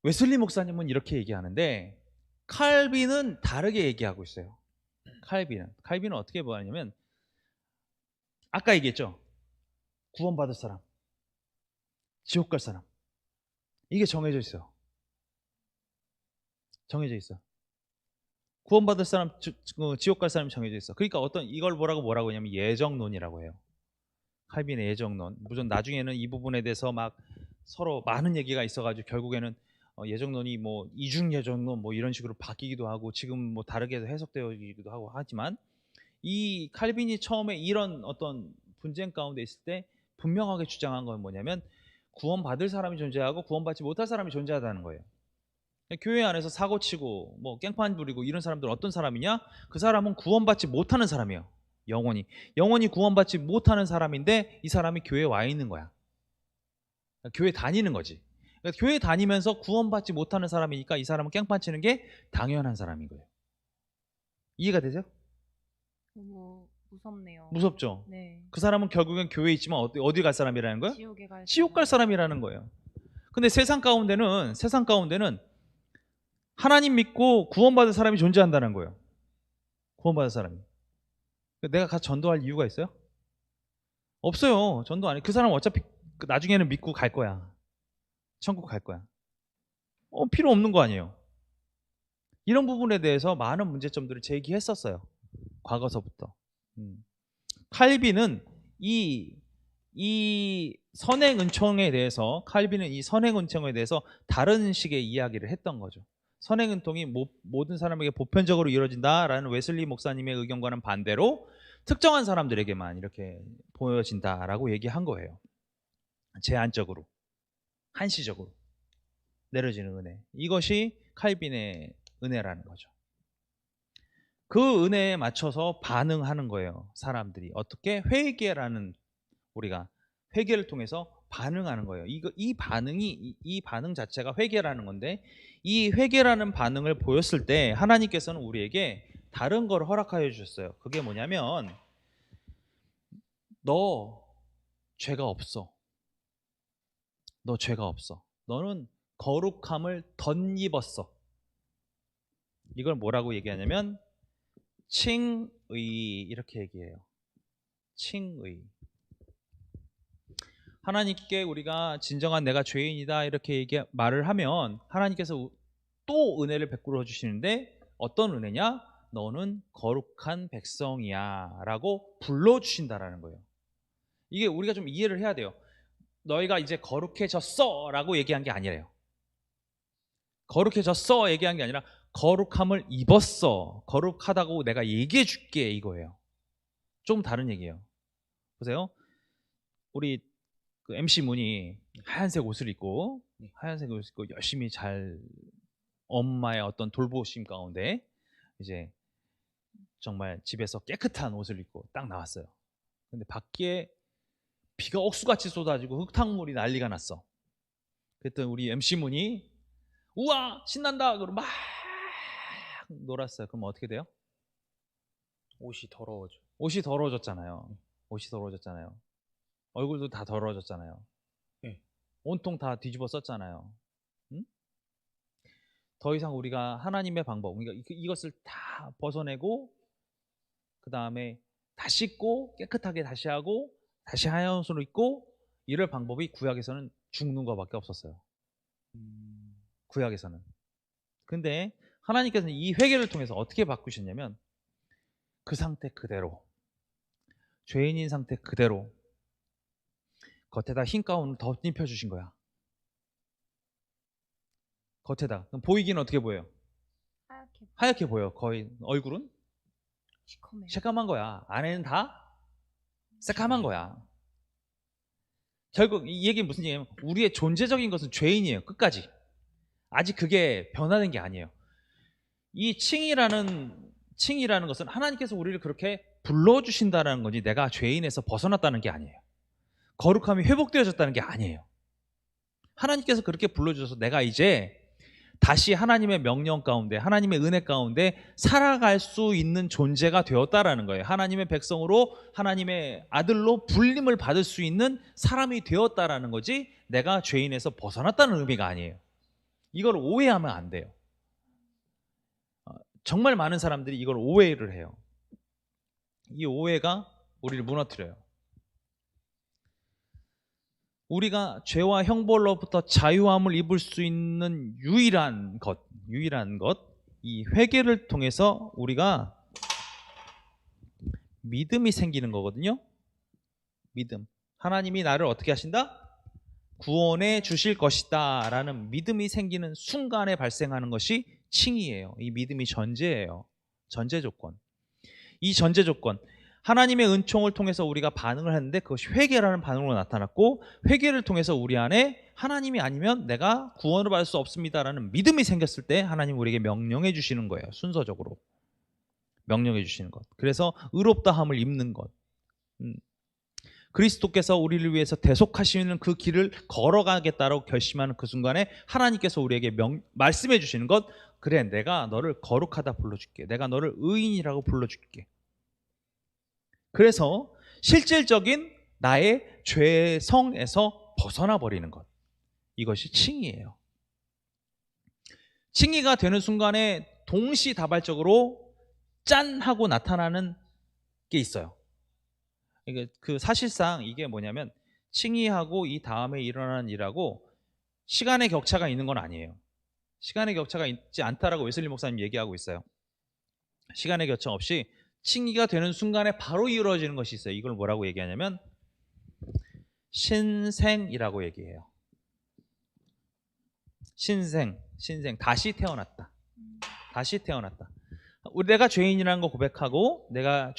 웨슬리 목사님은 이렇게 얘기하는데 칼빈은 다르게 얘기하고 있어요. 칼빈은 어떻게 보냐면, 아까 얘기했죠, 구원받을 사람, 지옥 갈 사람, 이게 정해져 있어요. 정해져 있어. 구원받을 사람, 지옥 갈 사람이 정해져 있어. 그러니까 이걸 뭐라고 하냐면 예정론이라고 해요. 칼빈의 예정론. 물론 나중에는 이 부분에 대해서 막 서로 많은 얘기가 있어가지고 결국에는 예정론이 뭐 이중 예정론 뭐 이런 식으로 바뀌기도 하고 지금 뭐 다르게 해석되어지기도 하고 하지만, 이 칼빈이 처음에 이런 어떤 분쟁 가운데 있을 때 분명하게 주장한 건 뭐냐면, 구원받을 사람이 존재하고 구원받지 못할 사람이 존재하다는 거예요. 교회 안에서 사고치고 뭐 깽판 부리고 이런 사람들은 어떤 사람이냐? 그 사람은 구원받지 못하는 사람이에요. 영원히 구원받지 못하는 사람인데 이 사람이 교회에 와 있는 거야. 교회 다니는 거지. 그러니까 교회 다니면서 구원받지 못하는 사람이니까 이 사람은 깽판 치는 게 당연한 사람인 거예요. 이해가 되세요? 너무 무섭네요. 무섭죠? 네. 그 사람은 결국엔 교회에 있지만 어디 갈 사람이라는 거예요? 지옥 갈 사람이라는 거예요. 근데 세상 가운데는 하나님 믿고 구원받은 사람이 존재한다는 거예요. 구원받은 사람이. 내가 가서 전도할 이유가 있어요? 없어요. 전도 안 해. 그 사람은 어차피 나중에는 믿고 갈 거야. 천국 갈 거야. 필요 없는 거 아니에요. 이런 부분에 대해서 많은 문제점들을 제기했었어요. 과거서부터. 칼빈은 이 선행 은총에 대해서 다른 식의 이야기를 했던 거죠. 선행 은총이 모든 사람에게 보편적으로 이루어진다라는 웨슬리 목사님의 의견과는 반대로 특정한 사람들에게만 이렇게 보여진다라고 얘기한 거예요. 제한적으로, 한시적으로 내려지는 은혜. 이것이 칼빈의 은혜라는 거죠. 그 은혜에 맞춰서 반응하는 거예요. 사람들이 어떻게? 우리가 회개를 통해서 반응하는 거예요. 이 반응이 이 반응 자체가 회개라는 건데, 이 회개라는 반응을 보였을 때 하나님께서는 우리에게 다른 걸 허락하여 주셨어요. 그게 뭐냐면, 너 죄가 없어. 너 죄가 없어. 너는 거룩함을 덧입었어. 이걸 뭐라고 얘기하냐면 칭의, 이렇게 얘기해요. 칭의. 하나님께 우리가 진정한 내가 죄인이다 이렇게 말을 하면 하나님께서 또 은혜를 베풀어 주시는데, 어떤 은혜냐? 너는 거룩한 백성이야 라고 불러주신다라는 거예요. 이게 우리가 좀 이해를 해야 돼요. 너희가 이제 거룩해졌어 라고 얘기한 게 아니래요. 거룩해졌어 얘기한 게 아니라 거룩함을 입었어, 거룩하다고 내가 얘기해 줄게, 이거예요. 좀 다른 얘기예요. 보세요. 우리 그 MC 문이 하얀색 옷을 입고 열심히 잘 엄마의 어떤 돌보심 가운데 이제 정말 집에서 깨끗한 옷을 입고 딱 나왔어요. 근데 밖에 비가 억수같이 쏟아지고 흙탕물이 난리가 났어. 그랬더니 우리 MC 문이 우와 신난다 그러고 막 놀았어요. 그럼 어떻게 돼요? 옷이 더러워져. 옷이 더러워졌잖아요. 옷이 더러워졌잖아요. 얼굴도 다 더러워졌잖아요. 네. 온통 다 뒤집어 썼잖아요. 응? 더 이상 우리가 하나님의 방법, 그러니까 이것을 다 벗어내고 그 다음에 다 씻고 깨끗하게 다시 하고 다시 하얀 옷으로 입고 이럴 방법이 구약에서는 죽는 것밖에 없었어요. 구약에서는. 근데 하나님께서는 이 회개를 통해서 어떻게 바꾸셨냐면 그 상태 그대로, 죄인인 상태 그대로 겉에다 흰 가운을 덧입혀 주신 거야. 겉에다. 그럼 보이기는 어떻게 보여요? 하얗게 보여. 거의 얼굴은 시커매. 새까만 거야. 안에는 다 새까만 거야. 결국 이 얘기는 무슨 얘기냐면 우리의 존재적인 것은 죄인이에요. 끝까지. 아직 그게 변화된 게 아니에요. 이 칭이라는 것은 하나님께서 우리를 그렇게 불러주신다는 거지, 내가 죄인에서 벗어났다는 게 아니에요. 거룩함이 회복되어졌다는 게 아니에요. 하나님께서 그렇게 불러주셔서 내가 이제 다시 하나님의 명령 가운데, 하나님의 은혜 가운데 살아갈 수 있는 존재가 되었다라는 거예요. 하나님의 백성으로, 하나님의 아들로 불림을 받을 수 있는 사람이 되었다라는 거지, 내가 죄인에서 벗어났다는 의미가 아니에요. 이걸 오해하면 안 돼요. 정말 많은 사람들이 이걸 오해를 해요. 이 오해가 우리를 무너뜨려요. 우리가 죄와 형벌로부터 자유함을 입을 수 있는 유일한 것, 이 회개를 통해서 우리가 믿음이 생기는 거거든요. 믿음. 하나님이 나를 어떻게 하신다? 구원해 주실 것이다 라는 믿음이 생기는 순간에 발생하는 것이 칭의예요. 이 믿음이 전제예요. 전제 조건. 이 전제 조건, 하나님의 은총을 통해서 우리가 반응을 했는데 그것이 회개라는 반응으로 나타났고, 회개를 통해서 우리 안에 하나님이 아니면 내가 구원을 받을 수 없습니다라는 믿음이 생겼을 때 하나님 우리에게 명령해 주시는 거예요. 순서적으로 명령해 주시는 것. 그래서 의롭다함을 입는 것. 그리스도께서 우리를 위해서 대속하시는 그 길을 걸어가겠다라고 결심하는 그 순간에 하나님께서 우리에게 말씀해 주시는 것, 그래 내가 너를 거룩하다 불러줄게, 내가 너를 의인이라고 불러줄게. 그래서 실질적인 나의 죄성에서 벗어나 버리는 것, 이것이 칭의예요. 칭의가 되는 순간에 동시다발적으로 짠 하고 나타나는 게 있어요. 이게 그 사실상 이게 뭐냐면 칭의하고 이 다음에 일어나는 일하고 시간의 격차가 있는 건 아니에요. 시간의 격차가 있지 않다라고 웨슬리 목사님 얘기하고 있어요. 시간의 격차 없이 칭의가 되는 순간에 바로 이루어지는 것이 있어요. 이걸 뭐라고 얘기하냐면 신생이라고 얘기해요. 신생, 다시 태어났다. 다시 태어났다. 내가 죄인이라는 거 고백하고, 내가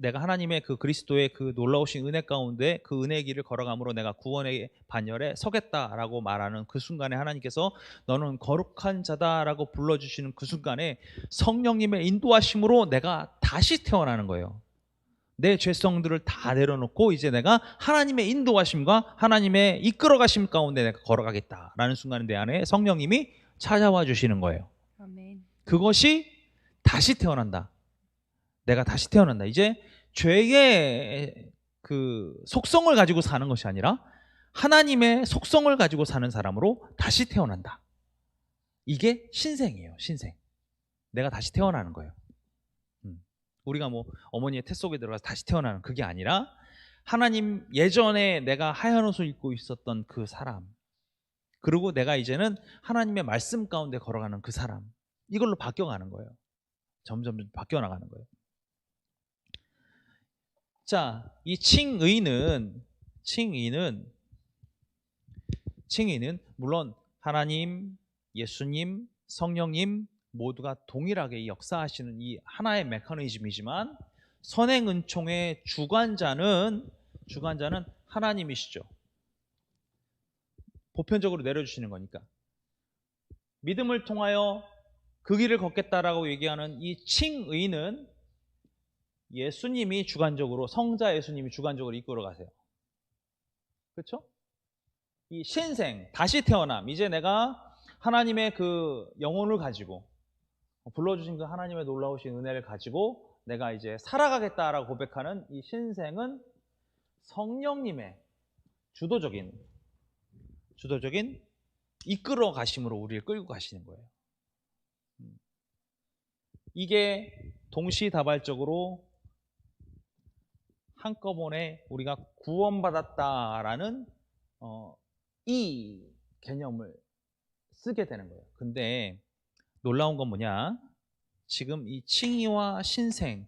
하나님의 그 그리스도의 그 놀라우신 은혜 가운데 그 은혜의 길을 걸어감으로 내가 구원의 반열에 서겠다라고 말하는 그 순간에 하나님께서 너는 거룩한 자다라고 불러주시는 그 순간에 성령님의 인도하심으로 내가 다시 태어나는 거예요. 내 죄성들을 다 내려놓고 이제 내가 하나님의 인도하심과 하나님의 이끌어가심 가운데 내가 걸어가겠다라는 순간에 내 안에 성령님이 찾아와 주시는 거예요. 아멘. 그것이 다시 태어난다. 내가 다시 태어난다. 이제 죄의 그 속성을 가지고 사는 것이 아니라 하나님의 속성을 가지고 사는 사람으로 다시 태어난다. 이게 신생이에요. 신생. 내가 다시 태어나는 거예요. 우리가 뭐 어머니의 태 속에 들어가서 다시 태어나는 그게 아니라 하나님 예전에 내가 하얀 옷을 입고 있었던 그 사람, 그리고 내가 이제는 하나님의 말씀 가운데 걸어가는 그 사람, 이걸로 바뀌어가는 거예요. 점점 바뀌어 나가는 거예요. 자, 이 칭의는 물론 하나님, 예수님, 성령님 모두가 동일하게 이 역사하시는 이 하나의 메커니즘이지만 선행은총의 주관자는 하나님이시죠. 보편적으로 내려주시는 거니까. 믿음을 통하여 그 길을 걷겠다라고 얘기하는 이 칭의는 예수님이 주관적으로, 성자 예수님이 주관적으로 이끌어 가세요. 그렇죠? 이 신생, 다시 태어남, 이제 내가 하나님의 그 영혼을 가지고 불러주신 그 하나님의 놀라우신 은혜를 가지고 내가 이제 살아가겠다라고 고백하는 이 신생은 성령님의 주도적인 이끌어 가심으로 우리를 끌고 가시는 거예요. 이게 동시다발적으로 한꺼번에 우리가 구원받았다라는 이 개념을 쓰게 되는 거예요. 근데 놀라운 건 뭐냐? 지금 이 칭의와 신생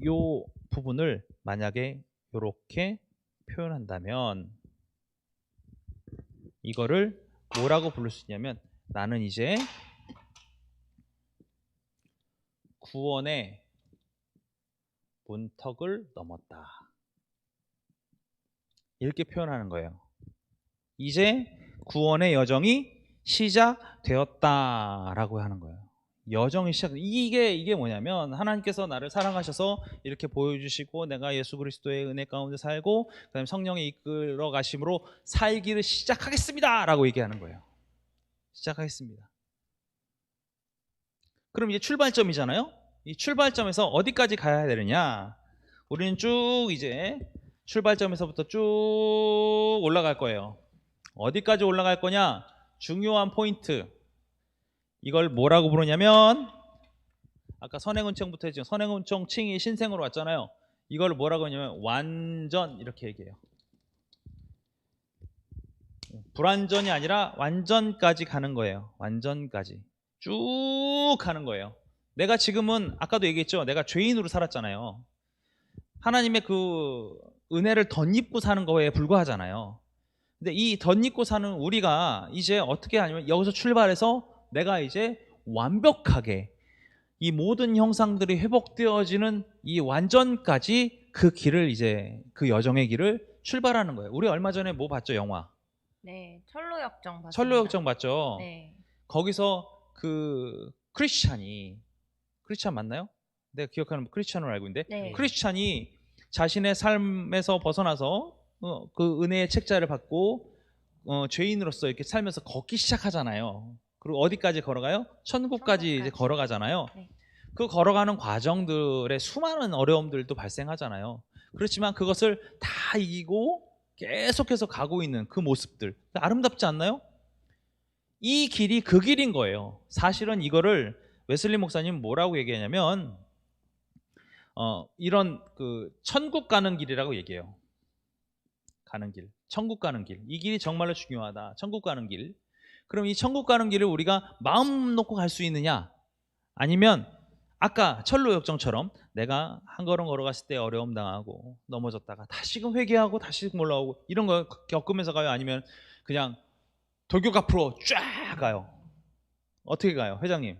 요 부분을 만약에 이렇게 표현한다면 이거를 뭐라고 부를 수 있냐면, 나는 이제 구원의 문턱을 넘었다, 이렇게 표현하는 거예요. 이제 구원의 여정이 시작되었다라고 하는 거예요. 여정이 이게 뭐냐면, 하나님께서 나를 사랑하셔서 이렇게 보여주시고 내가 예수 그리스도의 은혜 가운데 살고 그다음에 성령의 이끌어 가심으로 살기를 시작하겠습니다 라고 얘기하는 거예요. 시작하겠습니다. 그럼 이제 출발점이잖아요. 이 출발점에서 어디까지 가야 되느냐? 우리는 쭉 이제 출발점에서부터 쭉 올라갈 거예요. 어디까지 올라갈 거냐? 중요한 포인트. 이걸 뭐라고 부르냐면, 아까 선행은총부터 했죠. 선행은총 칭이 신생으로 왔잖아요. 이걸 뭐라고 하냐면 완전, 이렇게 얘기해요. 불완전이 아니라 완전까지 가는 거예요. 완전까지 쭉 가는 거예요. 내가 지금은 아까도 얘기했죠. 내가 죄인으로 살았잖아요. 하나님의 그 은혜를 덧입고 사는 거에 불과하잖아요. 근데 이 덧입고 사는 우리가 이제 어떻게 하냐면, 여기서 출발해서 내가 이제 완벽하게 이 모든 형상들이 회복되어지는 이 완전까지 그 길을, 이제 그 여정의 길을 출발하는 거예요. 우리 얼마 전에 뭐 봤죠? 영화. 네, 철로역정 봤습니다. 철로역정 봤죠? 네. 거기서 그 크리스찬 맞나요? 내가 기억하는 크리스찬으로 알고 있는데, 네. 크리스찬이 자신의 삶에서 벗어나서 그 은혜의 책자를 받고 죄인으로서 이렇게 살면서 걷기 시작하잖아요. 그리고 어디까지 걸어가요? 천국까지 이제 걸어가잖아요. 네. 그 걸어가는 과정들에 수많은 어려움들도 발생하잖아요. 그렇지만 그것을 다 이기고 계속해서 가고 있는 그 모습들, 아름답지 않나요? 이 길이 그 길인 거예요. 사실은 이거를 웨슬리 목사님 뭐라고 얘기하냐면 이런 그 천국 가는 길이라고 얘기해요. 가는 길, 천국 가는 길. 이 길이 정말로 중요하다. 천국 가는 길. 그럼 이 천국 가는 길을 우리가 마음 놓고 갈 수 있느냐? 아니면 아까 철로역정처럼 내가 한 걸음 걸어갔을 때 어려움 당하고 넘어졌다가 다시금 회개하고 다시금 올라오고 이런 거 겪으면서 가요? 아니면 그냥 돌격 앞으로 쫙 가요? 어떻게 가요, 회장님?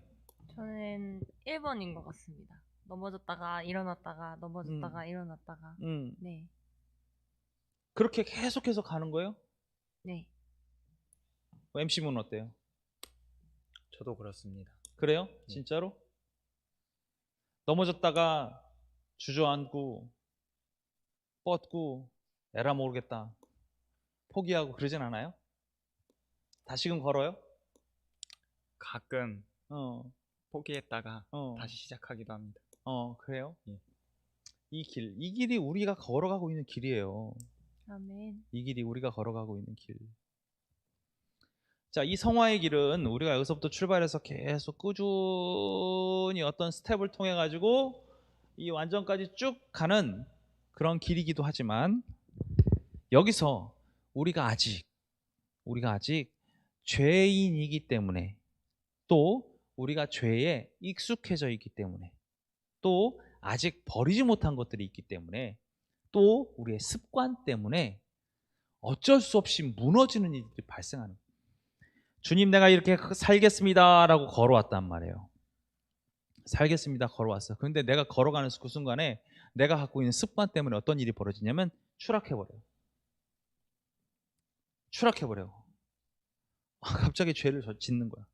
저는 1번인 것 같습니다. 넘어졌다가 일어났다가 넘어졌다가 일어났다가. 네. 그렇게 계속해서 가는 거예요? 네. MC분은 어때요? 저도 그렇습니다. 그래요? 진짜로? 넘어졌다가 주저앉고 뻗고 에라 모르겠다 포기하고 그러진 않아요? 다시금 걸어요? 가끔 어, 포기했다가 어, 다시 시작하기도 합니다. 그래요? 예. 이 길이 우리가 걸어가고 있는 길이에요. 아멘. 이 길이 우리가 걸어가고 있는 길. 자, 이 성화의 길은 우리가 여기서부터 출발해서 계속 꾸준히 어떤 스텝을 통해 가지고 이 완전까지 쭉 가는 그런 길이기도 하지만 여기서 우리가 아직 죄인이기 때문에 또 우리가 죄에 익숙해져 있기 때문에 또 아직 버리지 못한 것들이 있기 때문에 또 우리의 습관 때문에 어쩔 수 없이 무너지는 일들이 발생하는 거예요. 주님 내가 이렇게 살겠습니다 라고 걸어왔단 말이에요. 살겠습니다 걸어왔어. 그런데 내가 걸어가는 그 순간에 내가 갖고 있는 습관 때문에 어떤 일이 벌어지냐면 추락해버려요. 갑자기 죄를 짓는 거야.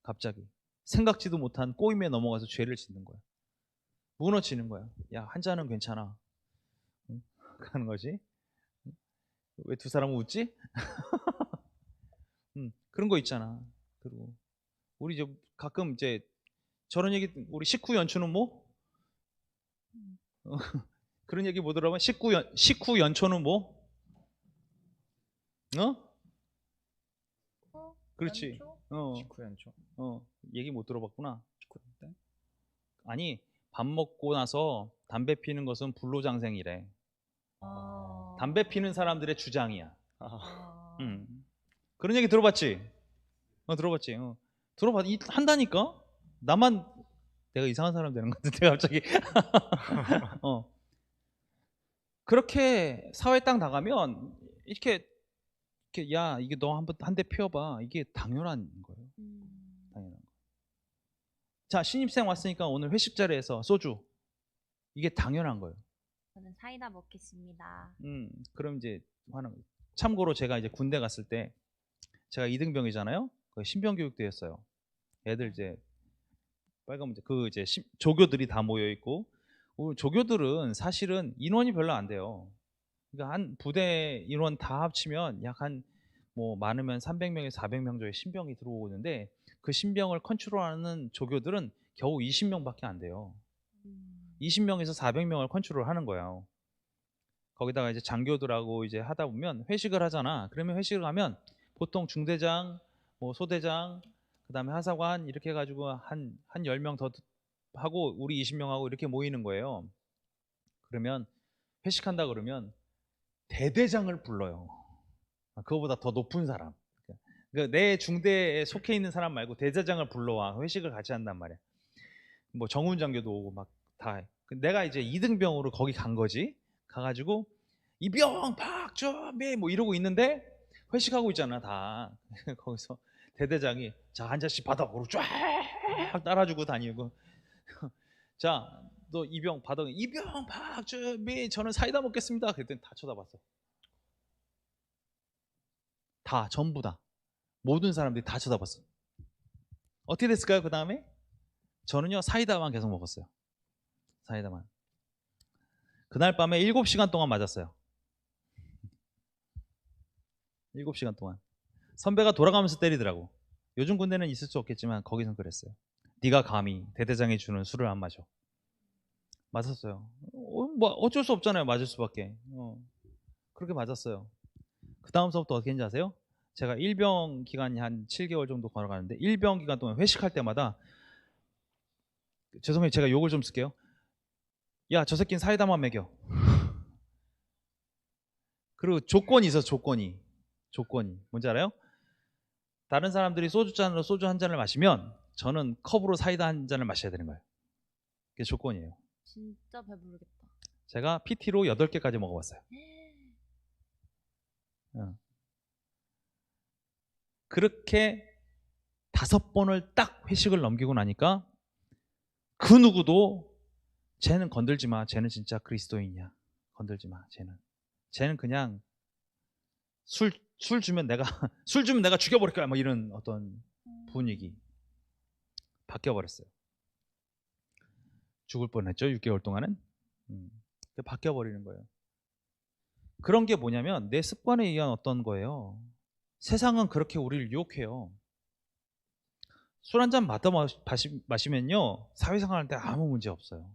갑자기 생각지도 못한 꼬임에 넘어가서 죄를 짓는 거야. 무너지는 거야. 야, 한 잔은 괜찮아. 응? 하는 거지. 왜 두 사람은 웃지? 그런 거 있잖아. 그리고 우리 이제 가끔 이제 저런 얘기, 우리 식후 연초는 뭐? 그런 얘기 뭐 들어봐? 식후 연초는 뭐? 그렇지. 연초? 식후 연초. 얘기 못 들어봤구나. 식후 때? 아니, 밥 먹고 나서 담배 피는 것은 불로장생이래. 담배 피는 사람들의 주장이야. 그런 얘기 들어봤지? 들어봤지? 한다니까? 나만 내가 이상한 사람 되는 것 같은데 갑자기. 그렇게 사회 딱 나가면 이렇게 야, 이게 너 한 대 피워봐. 이게 당연한 거예요. 당연한 거. 자, 신입생 왔으니까 오늘 회식 자리에서 소주. 이게 당연한 거예요. 저는 사이다 먹겠습니다. 그럼 이제 하는 거예요. 참고로 제가 이제 군대 갔을 때 제가 2등병이잖아요. 신병교육대였어요. 애들 이제 빨간 문제 이제 조교들이 다 모여 있고 조교들은 사실은 인원이 별로 안 돼요. 그러니까 한 부대 인원 다 합치면 약 한 뭐 많으면 300명에서 400명 정도의 신병이 들어오는데 그 신병을 컨트롤하는 조교들은 겨우 20명밖에 안 돼요. 20명에서 400명을 컨트롤하는 거예요. 거기다가 이제 장교들하고 이제 하다 보면 회식을 하잖아. 그러면 회식을 가면 보통 중대장, 뭐 소대장, 그다음에 하사관 이렇게 해가지고 한 10명 더 하고 우리 20명하고 이렇게 모이는 거예요. 그러면 회식한다 그러면 대대장을 불러요. 그거보다 더 높은 사람. 그러니까 내 중대에 속해 있는 사람 말고 대대장을 불러와 회식을 같이 한단 말이야. 뭐 정훈 장교도 오고 막 다. 내가 이제 2등병으로 거기 간 거지. 가가지고 이병 박주미 뭐 이러고 있는데 회식하고 있잖아 다. 거기서 대대장이 자 한 잔씩 받아 그러고 쫙 따라주고 다니고 자 너 이병 받아 이병 박주미 저는 사이다 먹겠습니다. 그랬더니 다 쳐다봤어. 다 전부 다 모든 사람들이 다 쳐다봤어. 어떻게 됐을까요? 그 다음에 저는요 사이다만 계속 먹었어요. 사이다만. 그날 밤에 7시간 동안 맞았어요. 7시간 동안. 선배가 돌아가면서 때리더라고. 요즘 군대는 있을 수 없겠지만 거기선 그랬어요. 네가 감히 대대장이 주는 술을 안 마셔. 맞았어요. 뭐 어쩔 수 없잖아요. 맞을 수밖에. 그렇게 맞았어요. 그 다음서부터 어떻게 했는지 아세요? 제가 1병 기간이 한 7개월 정도 걸어가는데 1병 기간 동안 회식할 때마다 죄송해요. 제가 욕을 좀 쓸게요. 야, 저 새끼는 사이다만 먹여. 그리고 조건이 있어. 조건이 뭔지 알아요? 다른 사람들이 소주잔으로 소주 한 잔을 마시면 저는 컵으로 사이다 한 잔을 마셔야 되는 거예요. 그게 조건이에요. 진짜 배부르겠다. 제가 PT로 8개까지 먹어봤어요. 그렇게 5번을 딱 회식을 넘기고 나니까 그 누구도 쟤는 건들지 마. 쟤는 진짜 그리스도인이야. 건들지 마. 쟤는 그냥 술 주면 내가 죽여버릴 거야. 뭐 이런 어떤 분위기 바뀌어 버렸어요. 죽을 뻔했죠. 6개월 동안은. 바뀌어버리는 거예요. 그런 게 뭐냐면 내 습관에 의한 어떤 거예요. 세상은 그렇게 우리를 유혹해요. 술 한잔 마시면요 사회생활 할 때 아무 문제 없어요.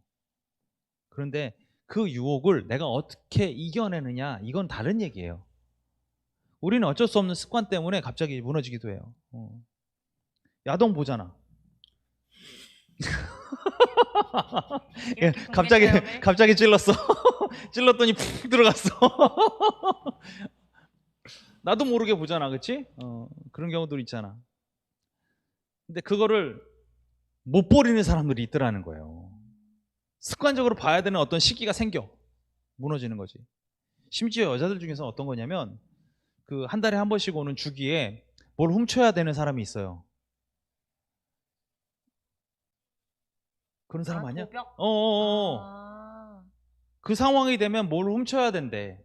그런데 그 유혹을 내가 어떻게 이겨내느냐 이건 다른 얘기예요. 우리는 어쩔 수 없는 습관 때문에 갑자기 무너지기도 해요. 야동 보잖아. 예, 갑자기 찔렀어. 찔렀더니 푹 들어갔어. 나도 모르게 보잖아, 그렇지? 그런 경우들 있잖아. 근데 그거를 못 버리는 사람들이 있더라는 거예요. 습관적으로 봐야 되는 어떤 시기가 생겨 무너지는 거지. 심지어 여자들 중에서 어떤 거냐면 그 한 달에 한 번씩 오는 주기에 뭘 훔쳐야 되는 사람이 있어요. 그런 사람 아니야? 도벽? 그 상황이 되면 뭘 훔쳐야 된대.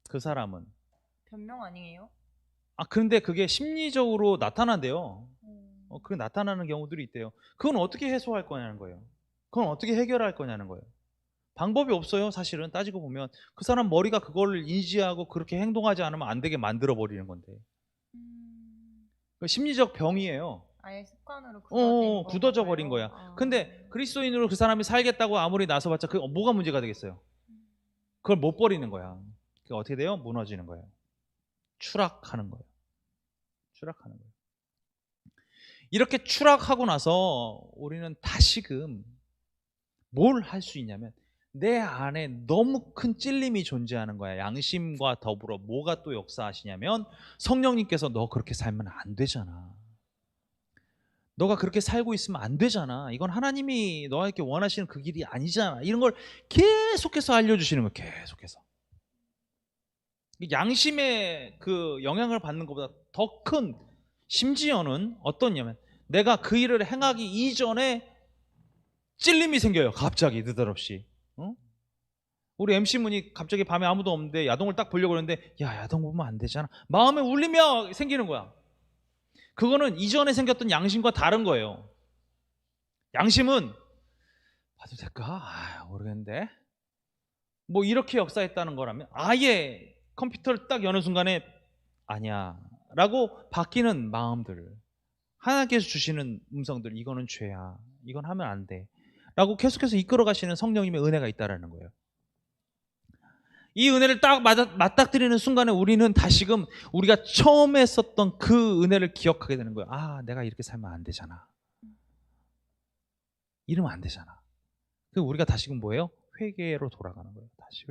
그 사람은. 변명 아니에요? 그런데 그게 심리적으로 나타난대요. 그게 나타나는 경우들이 있대요. 그건 어떻게 해소할 거냐는 거예요. 그건 어떻게 해결할 거냐는 거예요. 방법이 없어요. 사실은 따지고 보면 그 사람 머리가 그걸 인지하고 그렇게 행동하지 않으면 안 되게 만들어 버리는 건데. 심리적 병이에요. 아예 습관으로 굳어져 버린 거야. 근데 그리스도인으로 그 사람이 살겠다고 아무리 나서봤자 그 뭐가 문제가 되겠어요? 그걸 못 버리는 거야. 그게 어떻게 돼요? 무너지는 거예요. 추락하는 거예요. 추락하는 거예요. 이렇게 추락하고 나서 우리는 다시금 뭘 할 수 있냐면 내 안에 너무 큰 찔림이 존재하는 거야. 양심과 더불어 뭐가 또 역사하시냐면 성령님께서 너 그렇게 살면 안 되잖아. 너가 그렇게 살고 있으면 안 되잖아. 이건 하나님이 너에게 원하시는 그 길이 아니잖아. 이런 걸 계속해서 알려주시는 거예요. 계속해서. 양심의 그 영향을 받는 것보다 더 큰, 심지어는 어떠냐면 내가 그 일을 행하기 이전에 찔림이 생겨요. 갑자기 느닷없이. 우리 MC문이 갑자기 밤에 아무도 없는데 야동을 딱 보려고 그러는데 야 야동 보면 안 되잖아. 마음에 울리며 생기는 거야. 그거는 이전에 생겼던 양심과 다른 거예요. 양심은 봐도 될까? 모르겠는데 뭐 이렇게 역사했다는 거라면 아예 컴퓨터를 딱 여는 순간에 아니야 라고 바뀌는 마음들, 하나님께서 주시는 음성들, 이거는 죄야, 이건 하면 안 돼 라고 계속해서 이끌어 가시는 성령님의 은혜가 있다는 거예요. 이 은혜를 딱 맞닥뜨리는 순간에 우리는 다시금 우리가 처음 했었던 그 은혜를 기억하게 되는 거예요. 아, 내가 이렇게 살면 안 되잖아. 이러면 안 되잖아. 그리고 우리가 다시금 뭐예요? 회개로 돌아가는 거예요. 다시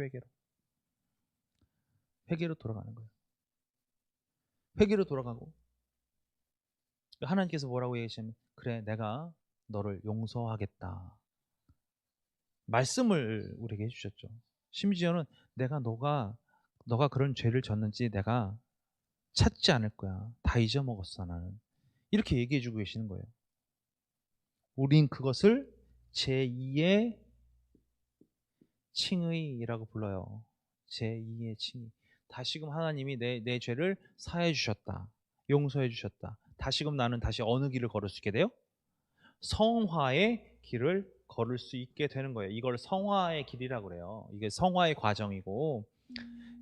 회개로 돌아가는 거예요. 회개로 돌아가고 하나님께서 뭐라고 얘기하시면 그래 내가 너를 용서하겠다 말씀을 우리에게 해주셨죠. 심지어는 내가 너가 그런 죄를 졌는지 내가 찾지 않을 거야. 다 잊어먹었어 나는. 이렇게 얘기해주고 계시는 거예요. 우린 그것을 제2의 칭의라고 불러요. 제2의 칭의. 다시금 하나님이 내 죄를 사해 주셨다. 용서해 주셨다. 다시금 나는 다시 어느 길을 걸을 수 있게 돼요? 성화의 길을 걸을 수 있게 되는 거예요. 이걸 성화의 길이라고 그래요. 이게 성화의 과정이고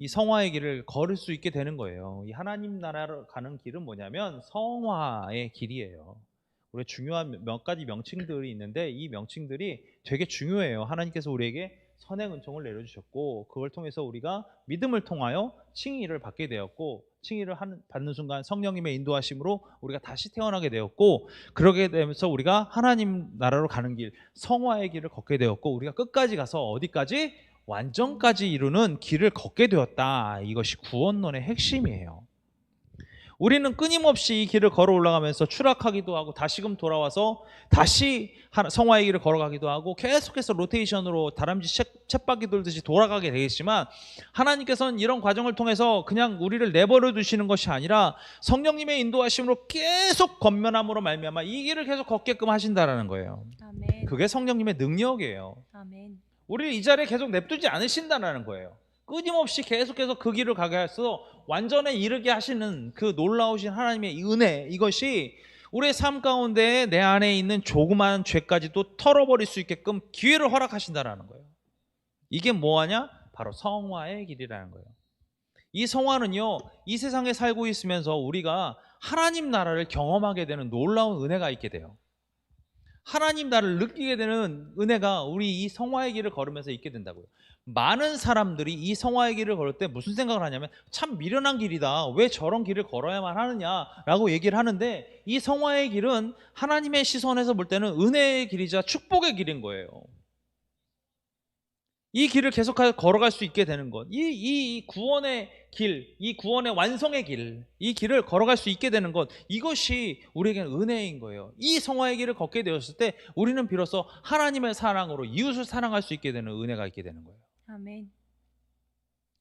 이 성화의 길을 걸을 수 있게 되는 거예요. 이 하나님 나라로 가는 길은 뭐냐면 성화의 길이에요. 우리 중요한 몇 가지 명칭들이 있는데 이 명칭들이 되게 중요해요. 하나님께서 우리에게 선행 은총을 내려주셨고 그걸 통해서 우리가 믿음을 통하여 칭의를 받게 되었고 칭의를 받는 순간 성령님의 인도하심으로 우리가 다시 태어나게 되었고 그러게 되면서 우리가 하나님 나라로 가는 길 성화의 길을 걷게 되었고 우리가 끝까지 가서 어디까지? 완전까지 이루는 길을 걷게 되었다. 이것이 구원론의 핵심이에요. 우리는 끊임없이 이 길을 걸어 올라가면서 추락하기도 하고 다시금 돌아와서 다시 성화의 길을 걸어가기도 하고 계속해서 로테이션으로 다람쥐 쳇바퀴 돌듯이 돌아가게 되겠지만 하나님께서는 이런 과정을 통해서 그냥 우리를 내버려 두시는 것이 아니라 성령님의 인도하심으로 계속 권면함으로 말미암아 이 길을 계속 걷게끔 하신다라는 거예요. 아멘. 그게 성령님의 능력이에요. 아멘. 우리를 이 자리에 계속 냅두지 않으신다는 거예요. 끊임없이 계속해서 그 길을 가게 해서 완전에 이르게 하시는 그 놀라우신 하나님의 은혜, 이것이 우리의 삶 가운데 내 안에 있는 조그마한 죄까지도 털어버릴 수 있게끔 기회를 허락하신다는 거예요. 이게 뭐하냐? 바로 성화의 길이라는 거예요. 이 성화는요, 이 세상에 살고 있으면서 우리가 하나님 나라를 경험하게 되는 놀라운 은혜가 있게 돼요. 하나님 나라를 느끼게 되는 은혜가 우리 이 성화의 길을 걸으면서 있게 된다고요. 많은 사람들이 이 성화의 길을 걸을 때 무슨 생각을 하냐면 참 미련한 길이다. 왜 저런 길을 걸어야만 하느냐라고 얘기를 하는데, 이 성화의 길은 하나님의 시선에서 볼 때는 은혜의 길이자 축복의 길인 거예요. 이 길을 계속 걸어갈 수 있게 되는 것, 이 구원의 길, 이 구원의 완성의 길, 이 길을 걸어갈 수 있게 되는 것, 이것이 우리에게는 은혜인 거예요. 이 성화의 길을 걷게 되었을 때 우리는 비로소 하나님의 사랑으로 이웃을 사랑할 수 있게 되는 은혜가 있게 되는 거예요. 아멘.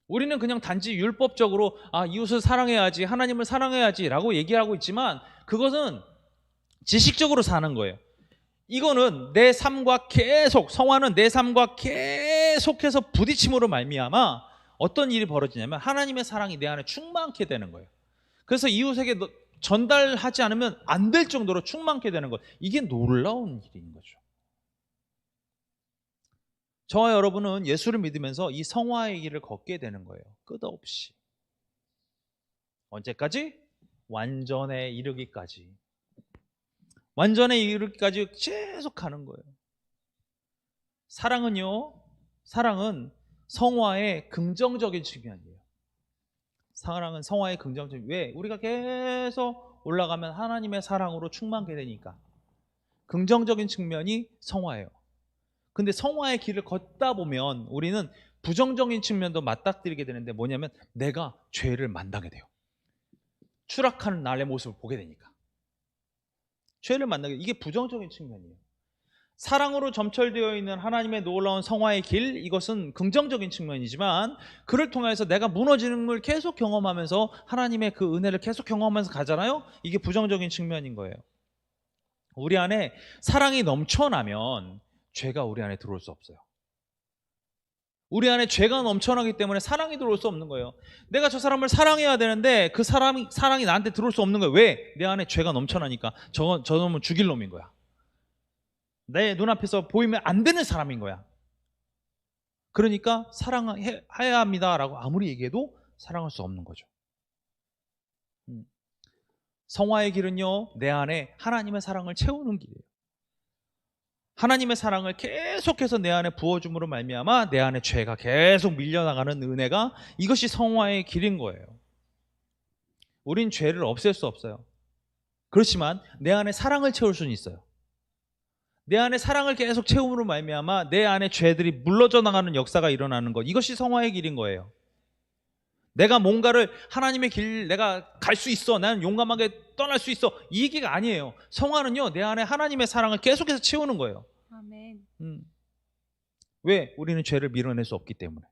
우리는 그냥 단지 율법적으로 이웃을 사랑해야지, 하나님을 사랑해야지 라고 얘기하고 있지만, 그것은 지식적으로 사는 거예요. 이거는 내 삶과 계속, 성화는 내 삶과 계속해서 부딪힘으로 말미암아 어떤 일이 벌어지냐면 하나님의 사랑이 내 안에 충만케 되는 거예요. 그래서 이웃에게 전달하지 않으면 안 될 정도로 충만케 되는 것, 이게 놀라운 일인 거죠. 저와 여러분은 예수를 믿으면서 이 성화의 길을 걷게 되는 거예요. 끝없이. 언제까지? 완전에 이르기까지. 완전에 이르기까지 계속 가는 거예요. 사랑은 성화의 긍정적인 측면이에요. 사랑은 성화의 긍정적인, 왜? 우리가 계속 올라가면 하나님의 사랑으로 충만하게 되니까. 긍정적인 측면이 성화예요. 근데 성화의 길을 걷다 보면 우리는 부정적인 측면도 맞닥뜨리게 되는데, 뭐냐면 내가 죄를 만나게 돼요. 추락하는 나의 모습을 보게 되니까. 죄를 만나게, 이게 부정적인 측면이에요. 사랑으로 점철되어 있는 하나님의 놀라운 성화의 길, 이것은 긍정적인 측면이지만, 그를 통해서 내가 무너지는 걸 계속 경험하면서 하나님의 그 은혜를 계속 경험하면서 가잖아요. 이게 부정적인 측면인 거예요. 우리 안에 사랑이 넘쳐나면 죄가 우리 안에 들어올 수 없어요. 우리 안에 죄가 넘쳐나기 때문에 사랑이 들어올 수 없는 거예요. 내가 저 사람을 사랑해야 되는데 그 사랑이 나한테 들어올 수 없는 거예요. 왜? 내 안에 죄가 넘쳐나니까. 저 놈은 죽일 놈인 거야. 내 눈앞에서 보이면 안 되는 사람인 거야. 그러니까 사랑해야 합니다라고 아무리 얘기해도 사랑할 수 없는 거죠. 성화의 길은요, 내 안에 하나님의 사랑을 채우는 길이에요. 하나님의 사랑을 계속해서 내 안에 부어줌으로 말미암아 내 안에 죄가 계속 밀려나가는 은혜가, 이것이 성화의 길인 거예요. 우린 죄를 없앨 수 없어요. 그렇지만 내 안에 사랑을 채울 수는 있어요. 내 안에 사랑을 계속 채움으로 말미암아 내 안에 죄들이 물러져 나가는 역사가 일어나는 것, 이것이 성화의 길인 거예요. 내가 뭔가를 하나님의 길 내가 갈 수 있어, 나는 용감하게 떠날 수 있어, 이 얘기가 아니에요. 성화는요, 내 안에 하나님의 사랑을 계속해서 채우는 거예요. 아멘. 왜? 우리는 죄를 밀어낼 수 없기 때문에.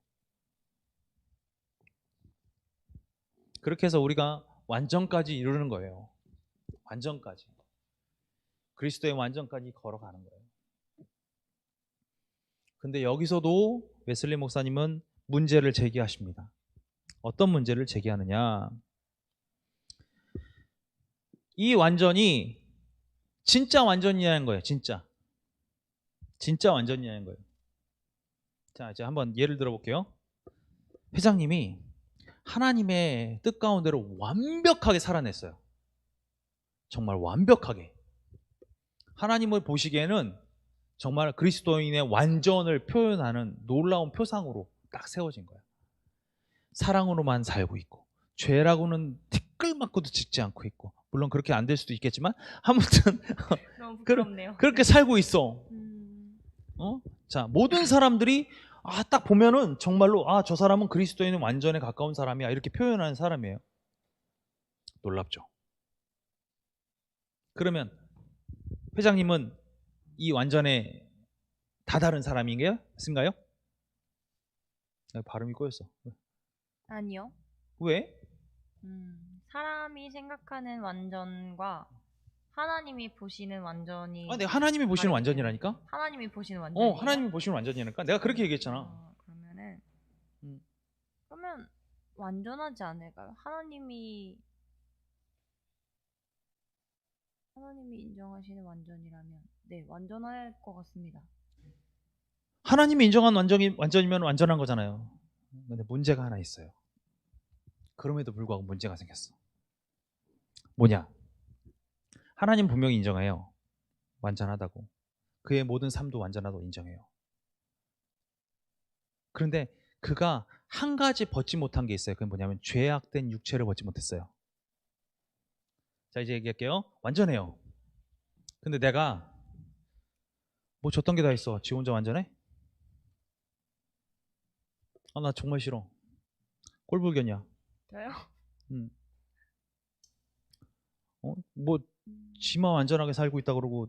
그렇게 해서 우리가 완전까지 이루는 거예요. 완전까지. 그리스도의 완전까지 걸어가는 거예요. 근데 여기서도 웨슬리 목사님은 문제를 제기하십니다. 어떤 문제를 제기하느냐? 이 완전이 진짜 완전이냐는 거예요. 진짜 완전이냐는 거예요. 자, 이제 한번 예를 들어볼게요. 회장님이 하나님의 뜻 가운데로 완벽하게 살아냈어요. 정말 완벽하게. 하나님을 보시기에는 정말 그리스도인의 완전을 표현하는 놀라운 표상으로 딱 세워진 거예요. 사랑으로만 살고 있고, 죄라고는 티끌맞고도 짓지 않고 있고, 물론 그렇게 안 될 수도 있겠지만 아무튼 너무 부끄럽네요. 그렇게 살고 있어. 자, 모든 사람들이 딱 보면은 정말로 저 사람은 그리스도인은 완전에 가까운 사람이야, 이렇게 표현하는 사람이에요. 놀랍죠? 그러면 회장님은 이 완전에 다다른 사람인가요? 발음이 꼬였어. 아니요. 왜? 사람이 생각하는 완전과 하나님이 보시는 완전이. 내가 하나님이 보시는 다르기 완전이라니까? 때문에. 하나님이 보시는 완전이에요? 하나님이 보시는 완전이라니까? 내가 그렇게 얘기했잖아. 그러면 완전하지 않을까요? 하나님이 인정하시는 완전이라면 네, 완전할 것 같습니다. 하나님이 인정한 완전이면 완전한 거잖아요. 근데 문제가 하나 있어요. 그럼에도 불구하고 문제가 생겼어. 뭐냐? 하나님 분명히 인정해요. 완전하다고. 그의 모든 삶도 완전하다고 인정해요. 그런데 그가 한 가지 벗지 못한 게 있어요. 그게 뭐냐면 죄악된 육체를 벗지 못했어요. 자, 이제 얘기할게요. 완전해요. 근데 내가 뭐 줬던 게 다 있어. 지 혼자 완전해? 아, 나 정말 싫어. 꼴불견이야. 저요? 뭐 지만 완전하게 살고 있다 그러고,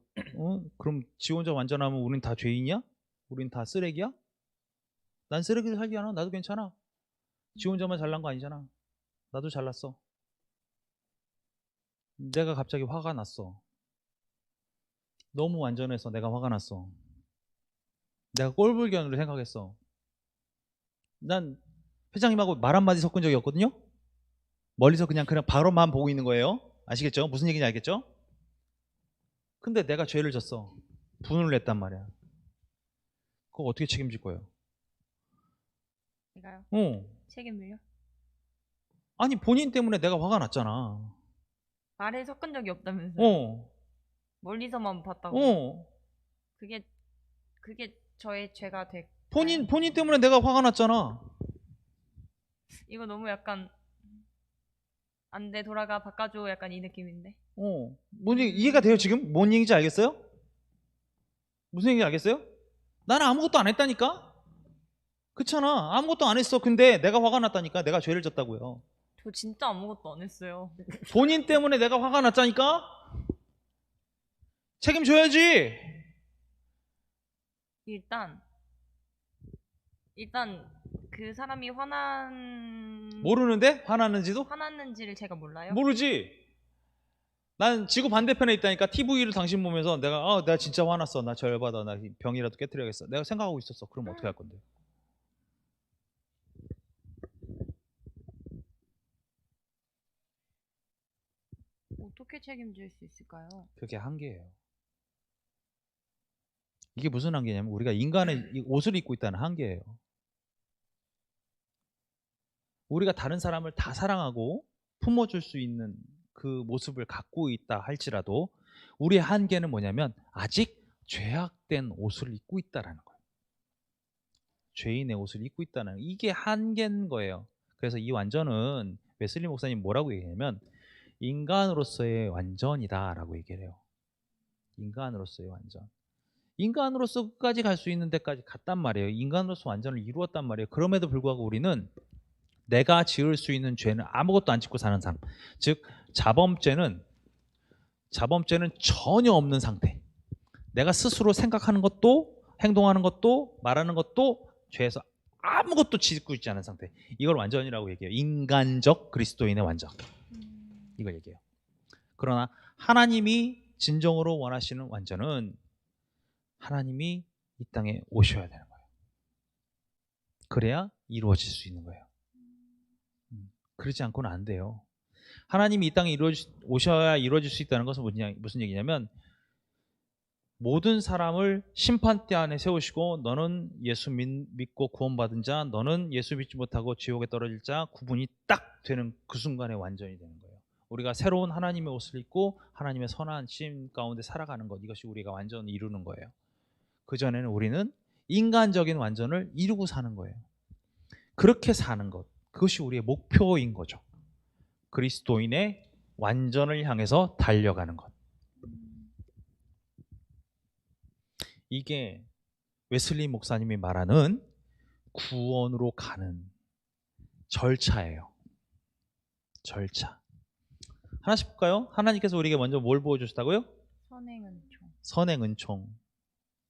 그럼 지 혼자 완전하면 우린 다 죄인이야? 우린 다 쓰레기야? 난 쓰레기를 살지 않아. 나도 괜찮아. 지 혼자만 잘난 거 아니잖아. 나도 잘났어. 내가 갑자기 화가 났어. 너무 완전해서 내가 화가 났어. 내가 꼴불견으로 생각했어. 난 회장님하고 말 한마디 섞은 적이 없거든요. 멀리서 그냥 바로만 보고 있는 거예요. 아시겠죠? 무슨 얘기인지 알겠죠? 근데 내가 죄를 졌어. 분을 냈단 말이야. 그거 어떻게 책임질 거예요? 제가요? 책임을요? 아니 본인 때문에 내가 화가 났잖아. 말에 섞은 적이 없다면서요? 멀리서만 봤다고? 그게 저의 죄가 돼. 본인 때문에 내가 화가 났잖아. 이거 너무 약간 안 돼 돌아가 바꿔줘 약간 이 느낌인데. 뭔지 이해가 돼요 지금? 뭔 얘기인지 알겠어요? 무슨 얘기인지 알겠어요? 나는 아무것도 안 했다니까? 그렇잖아. 아무것도 안 했어. 근데 내가 화가 났다니까. 내가 죄를 졌다고요. 저 진짜 아무것도 안 했어요. 본인 때문에 내가 화가 났다니까? 책임져야지. 일단 그 사람이 모르는데? 화났는지도? 화났는지를 제가 몰라요? 모르지. 난 지구 반대편에 있다니까. TV를 당신 보면서 내가 진짜 화났어. 나 저 열받아. 나 병이라도 깨트려야겠어. 내가 생각하고 있었어. 그럼 어떻게 할 건데? 어떻게 책임질 수 있을까요? 그게 한계예요. 이게 무슨 한계냐면 우리가 인간의 이 옷을 입고 있다는 한계예요. 우리가 다른 사람을 다 사랑하고 품어줄 수 있는 그 모습을 갖고 있다 할지라도 우리의 한계는 뭐냐면 아직 죄악된 옷을 입고 있다라는 거예요. 죄인의 옷을 입고 있다는 이게 한계인 거예요. 그래서 이 완전은 웨슬리 목사님 뭐라고 얘기하냐면 인간으로서의 완전이다라고 얘기를 해요. 인간으로서의 완전. 인간으로서 끝까지 갈 수 있는 데까지 갔단 말이에요. 인간으로서 완전을 이루었단 말이에요. 그럼에도 불구하고 우리는 내가 지을 수 있는 죄는 아무것도 안 짓고 사는 삶. 즉 자범죄는 전혀 없는 상태. 내가 스스로 생각하는 것도 행동하는 것도 말하는 것도 죄에서 아무것도 짓고 있지 않은 상태. 이걸 완전이라고 얘기해요. 인간적 그리스도인의 완전. 이걸 얘기해요. 그러나 하나님이 진정으로 원하시는 완전은 하나님이 이 땅에 오셔야 되는 거예요. 그래야 이루어질 수 있는 거예요. 그러지 않고는 안 돼요. 하나님이 이 땅에 오셔야 이루어질 수 있다는 것은 무슨 얘기냐면 모든 사람을 심판대 안에 세우시고 너는 예수 믿고 구원받은 자, 너는 예수 믿지 못하고 지옥에 떨어질 자 구분이 딱 되는 그 순간에 완전이 되는 거예요. 우리가 새로운 하나님의 옷을 입고 하나님의 선한 심 가운데 살아가는 것, 이것이 우리가 완전히 이루는 거예요. 그전에는 우리는 인간적인 완전을 이루고 사는 거예요. 그렇게 사는 것, 그것이 우리의 목표인 거죠. 그리스도인의 완전을 향해서 달려가는 것. 이게 웨슬리 목사님이 말하는 구원으로 가는 절차예요. 절차. 하나씩 볼까요? 하나님께서 우리에게 먼저 뭘 보여주셨다고요? 선행은총. 선행은총.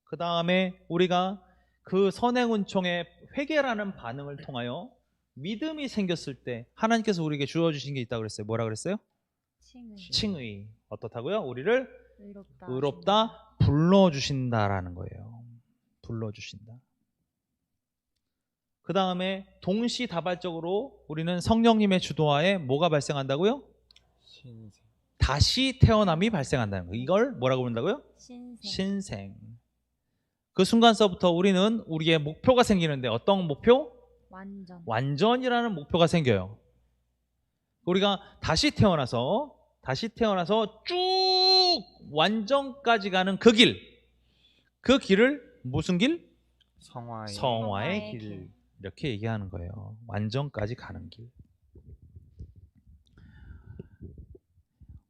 그 다음에 우리가 그 선행은총의 회개라는 반응을 통하여 믿음이 생겼을 때 하나님께서 우리에게 주어주신 게 있다고 그랬어요. 뭐라 그랬어요? 칭의. 어떻다고요? 우리를 의롭다 불러주신다라는 거예요. 불러주신다. 그 다음에 동시다발적으로 우리는 성령님의 주도하에 뭐가 발생한다고요? 신생. 다시 태어남이 발생한다는 거예요. 이걸 뭐라고 부른다고요? 신생. 신생. 그 순간서부터 우리는 우리의 목표가 생기는데 어떤 목표? 완전. 완전이라는 목표가 생겨요. 우리가 다시 태어나서 쭉 완전까지 가는 그 길, 그 길을 무슨 길? 성화의 성화의 길, 이렇게 얘기하는 거예요. 완전까지 가는 길.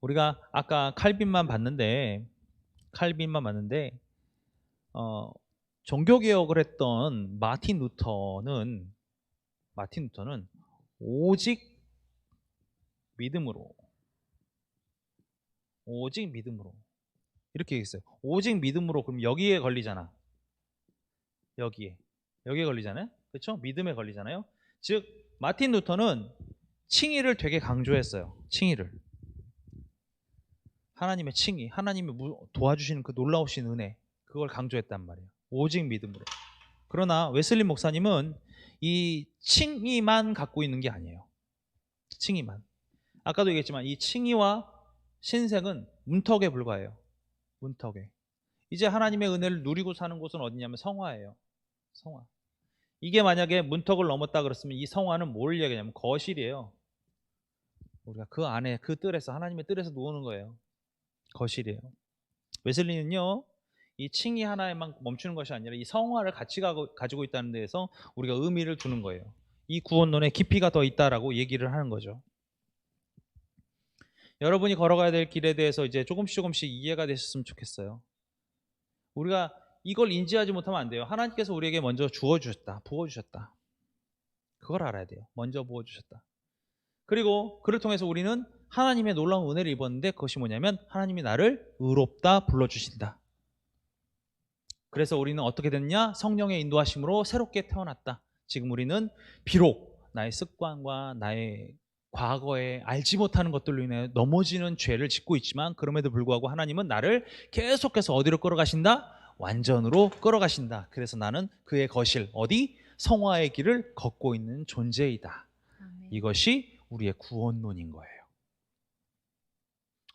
우리가 아까 칼빈만 봤는데 종교개혁을 했던 마틴 루터는 오직 믿음으로 이렇게 얘기했어요. 오직 믿음으로. 그럼 여기에 걸리잖아. 여기에 걸리잖아요. 그렇죠? 믿음에 걸리잖아요. 즉 마틴 루터는 칭의를 되게 강조했어요. 칭의를. 하나님의 칭의, 하나님이 도와주시는 그 놀라우신 은혜, 그걸 강조했단 말이에요. 오직 믿음으로. 그러나 웨슬리 목사님은 이 칭의만 갖고 있는 게 아니에요. 칭의만. 아까도 얘기했지만 이 칭의와 신생은 문턱에 불과해요. 문턱에. 이제 하나님의 은혜를 누리고 사는 곳은 어디냐면 성화예요. 성화. 이게 만약에 문턱을 넘었다 그랬으면 이 성화는 뭘 얘기하냐면 거실이에요. 우리가 그 안에 그 뜰에서 하나님의 뜰에서 노는 거예요. 거실이에요. 웨슬리는요, 이 칭의 하나에만 멈추는 것이 아니라 이 성화를 같이 가지고 있다는 데에서 우리가 의미를 두는 거예요. 이 구원론에 깊이가 더 있다라고 얘기를 하는 거죠. 여러분이 걸어가야 될 길에 대해서 이제 조금씩 이해가 되셨으면 좋겠어요. 우리가 이걸 인지하지 못하면 안 돼요. 하나님께서 우리에게 먼저 주어주셨다, 부어주셨다. 그걸 알아야 돼요. 먼저 부어주셨다. 그리고 그를 통해서 우리는 하나님의 놀라운 은혜를 입었는데 그것이 뭐냐면 하나님이 나를 의롭다 불러주신다. 그래서 우리는 어떻게 됐냐? 성령의 인도하심으로 새롭게 태어났다. 지금 우리는 비록 나의 습관과 나의 과거에 알지 못하는 것들로 인해 넘어지는 죄를 짓고 있지만 그럼에도 불구하고 하나님은 나를 계속해서 어디로 끌어가신다? 완전으로 끌어가신다. 그래서 나는 그의 거실, 어디? 성화의 길을 걷고 있는 존재이다. 아멘. 이것이 우리의 구원론인 거예요.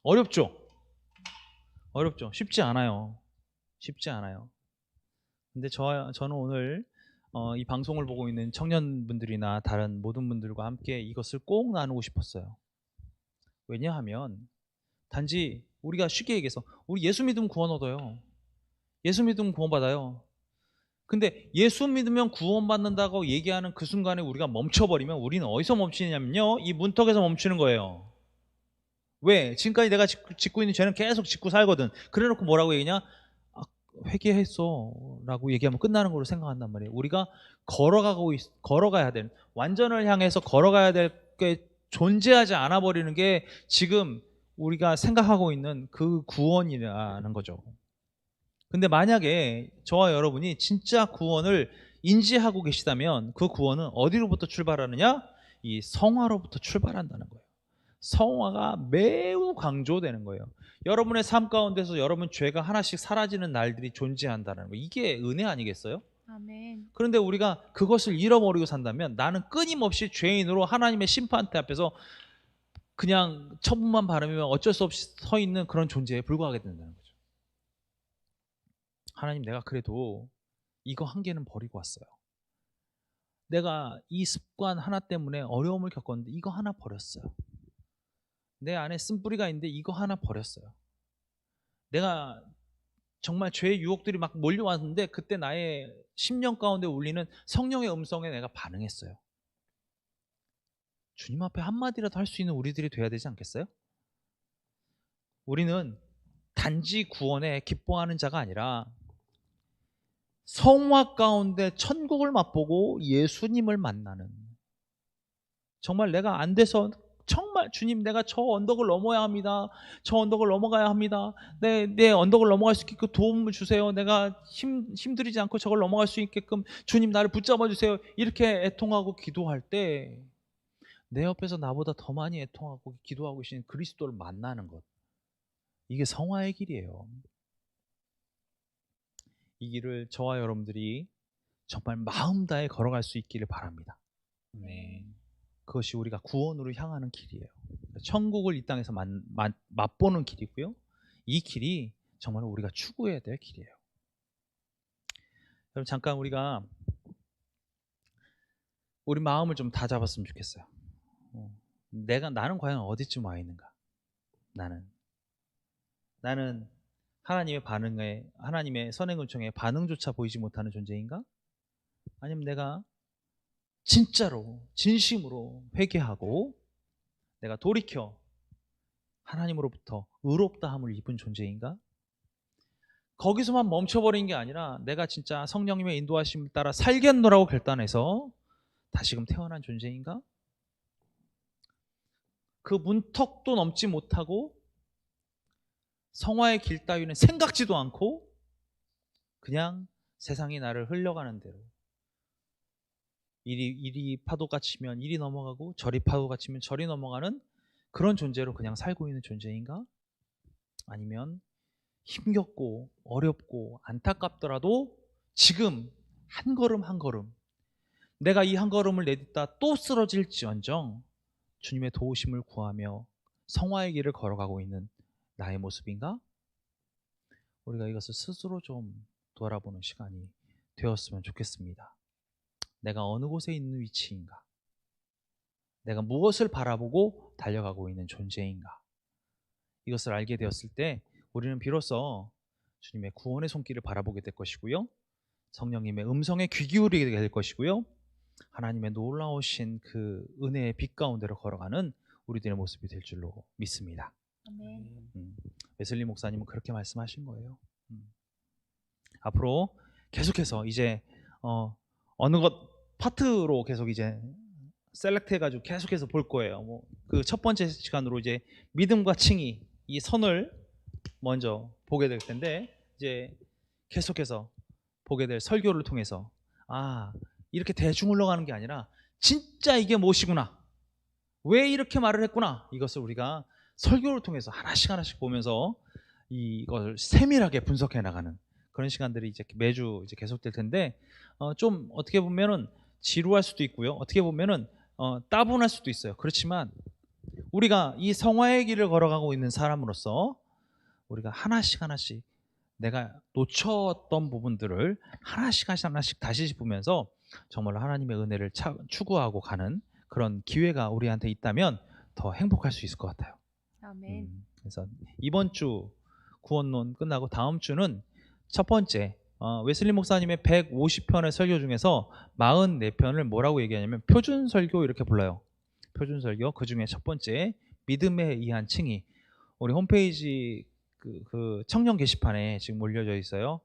어렵죠? 어렵죠? 쉽지 않아요. 쉽지 않아요. 근데 저는 오늘 이 방송을 보고 있는 청년분들이나 다른 모든 분들과 함께 이것을 꼭 나누고 싶었어요. 왜냐하면 단지 우리가 쉽게 얘기해서 우리 예수 믿으면 구원 얻어요. 예수 믿으면 구원 받아요. 근데 예수 믿으면 구원 받는다고 얘기하는 그 순간에 우리가 멈춰버리면 우리는 어디서 멈추냐면요, 이 문턱에서 멈추는 거예요. 왜? 지금까지 내가 짓고 있는 죄는 계속 짓고 살거든. 그래놓고 뭐라고 얘기냐? 회개했어 라고 얘기하면 끝나는 걸로 생각한단 말이에요. 우리가 걸어가야 되는, 완전을 향해서 걸어가야 될 게 존재하지 않아 버리는 게 지금 우리가 생각하고 있는 그 구원이라는 거죠. 근데 만약에 저와 여러분이 진짜 구원을 인지하고 계시다면 그 구원은 어디로부터 출발하느냐? 이 성화로부터 출발한다는 거예요. 성화가 매우 강조되는 거예요. 여러분의 삶 가운데서 여러분 죄가 하나씩 사라지는 날들이 존재한다는 거, 이게 은혜 아니겠어요? 아멘. 그런데 우리가 그것을 잃어버리고 산다면 나는 끊임없이 죄인으로 하나님의 심판대 앞에서 그냥 처분만 바라면 어쩔 수 없이 서 있는 그런 존재에 불과하게 된다는 거죠. 하나님, 내가 그래도 이거 한 개는 버리고 왔어요. 내가 이 습관 하나 때문에 어려움을 겪었는데 이거 하나 버렸어요. 내 안에 쓴뿌리가 있는데 이거 하나 버렸어요. 내가 정말 죄의 유혹들이 막 몰려왔는데 그때 나의 심령 가운데 울리는 성령의 음성에 내가 반응했어요. 주님 앞에 한마디라도 할 수 있는 우리들이 돼야 되지 않겠어요? 우리는 단지 구원에 기뻐하는 자가 아니라 성화 가운데 천국을 맛보고 예수님을 만나는, 정말 내가 안 돼서 정말 주님, 내가 저 언덕을 넘어야 합니다. 저 언덕을 넘어가야 합니다. 내 언덕을 넘어갈 수 있게끔 도움을 주세요. 내가 힘들이지 않고 저걸 넘어갈 수 있게끔 주님 나를 붙잡아 주세요. 이렇게 애통하고 기도할 때 내 옆에서 나보다 더 많이 애통하고 기도하고 계신 그리스도를 만나는 것, 이게 성화의 길이에요. 이 길을 저와 여러분들이 정말 마음 다해 걸어갈 수 있기를 바랍니다. 네. 그것이 우리가 구원으로 향하는 길이에요. 천국을 이 땅에서 맛보는 길이고요. 이 길이 정말 우리가 추구해야 될 길이에요. 그럼 잠깐 우리가 우리 마음을 좀 다잡았으면 좋겠어요. 나는 과연 어디쯤 와 있는가? 나는 하나님의 반응에, 하나님의 선행 요청에 반응조차 보이지 못하는 존재인가? 아니면 내가 진짜로 진심으로 회개하고 내가 돌이켜 하나님으로부터 의롭다함을 입은 존재인가? 거기서만 멈춰버린 게 아니라 내가 진짜 성령님의 인도하심을 따라 살겠노라고 결단해서 다시금 태어난 존재인가? 그 문턱도 넘지 못하고 성화의 길 따위는 생각지도 않고 그냥 세상이 나를 흘려가는 대로 이리 파도가 치면 이리 넘어가고 저리 파도가 치면 저리 넘어가는 그런 존재로 그냥 살고 있는 존재인가? 아니면 힘겹고 어렵고 안타깝더라도 지금 한 걸음 한 걸음 내가 이 한 걸음을 내딛다 또 쓰러질지언정 주님의 도우심을 구하며 성화의 길을 걸어가고 있는 나의 모습인가? 우리가 이것을 스스로 좀 돌아보는 시간이 되었으면 좋겠습니다. 내가 어느 곳에 있는 위치인가? 내가 무엇을 바라보고 달려가고 있는 존재인가? 이것을 알게 되었을 때 우리는 비로소 주님의 구원의 손길을 바라보게 될 것이고요. 성령님의 음성에 귀 기울이게 될 것이고요. 하나님의 놀라우신 그 은혜의 빛 가운데로 걸어가는 우리들의 모습이 될 줄로 믿습니다. 아멘. 웨슬리 목사님은 그렇게 말씀하신 거예요. 앞으로 계속해서 이제 어느 것 파트로 계속 이제 셀렉트 해가지고 계속해서 볼 거예요. 뭐 그 첫 번째 시간으로 이제 믿음과 칭의 이 선을 먼저 보게 될 텐데 이제 계속해서 보게 될 설교를 통해서 이렇게 대충 흘러가는 게 아니라 진짜 이게 무엇이구나, 왜 이렇게 말을 했구나, 이것을 우리가 설교를 통해서 하나씩 보면서 이걸 세밀하게 분석해 나가는 그런 시간들이 이제 매주 이제 계속될 텐데 좀 어떻게 보면은 지루할 수도 있고요. 어떻게 보면은 따분할 수도 있어요. 그렇지만 우리가 이 성화의 길을 걸어가고 있는 사람으로서 우리가 하나씩 내가 놓쳤던 부분들을 하나씩 다시 짚으면서 정말로 하나님의 은혜를 추구하고 가는 그런 기회가 우리한테 있다면 더 행복할 수 있을 것 같아요. 아멘. 그래서 이번 주 구원론 끝나고 다음 주는 첫 번째 웨슬리 목사님의 150편의 설교 중에서 44편을 뭐라고 얘기하냐면 표준 설교 이렇게 불러요. 표준 설교. 그 중에 첫 번째 믿음에 의한 칭의. 우리 홈페이지 그 청년 게시판에 지금 올려져 있어요.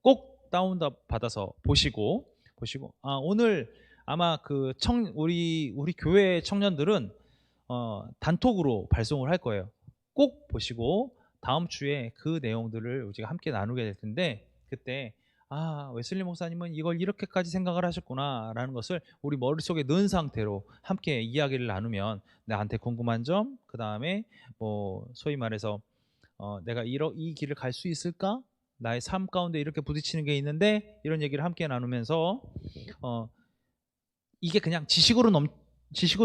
꼭 다운 받아서 보시고 오늘 아마 우리 교회 청년들은 단톡으로 발송을 할 거예요. 꼭 보시고 다음 주에 그 내용들을 우리가 함께 나누게 될 텐데 그때 웨슬리 목사님은 이걸 이렇게까지 생각을 하셨구나 라는 것을 우리 머릿속에 넣은 상태로 함께 이야기를 나누면 나한테 궁금한 점, 그 다음에 뭐 소위 말해서 내가 이 길을 갈 수 있을까? 나의 삶 가운데 이렇게 부딪히는 게 있는데 이런 얘기를 함께 나누면서 이게 그냥 지식으로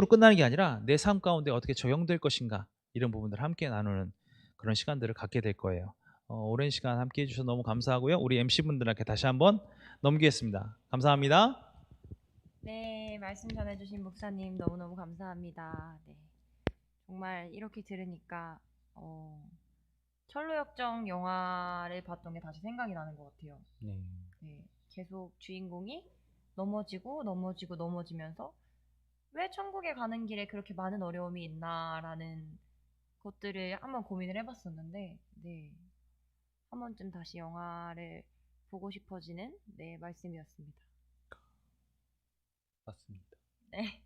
끝나는 게 아니라 내 삶 가운데 어떻게 적용될 것인가, 이런 부분들을 함께 나누는 그런 시간들을 갖게 될 거예요. 오랜 시간 함께 해주셔서 너무 감사하고요. 우리 MC분들에게 다시 한번 넘기겠습니다. 감사합니다. 네, 말씀 전해주신 목사님 너무너무 감사합니다. 네, 정말 이렇게 들으니까 철로역정 영화를 봤던 게 다시 생각이 나는 것 같아요. 네. 네, 계속 주인공이 넘어지면서 왜 천국에 가는 길에 그렇게 많은 어려움이 있나라는 것들을 한번 고민을 해봤었는데, 네, 한 번쯤 다시 영화를 보고 싶어지는 말씀이었습니다. 맞습니다. 네.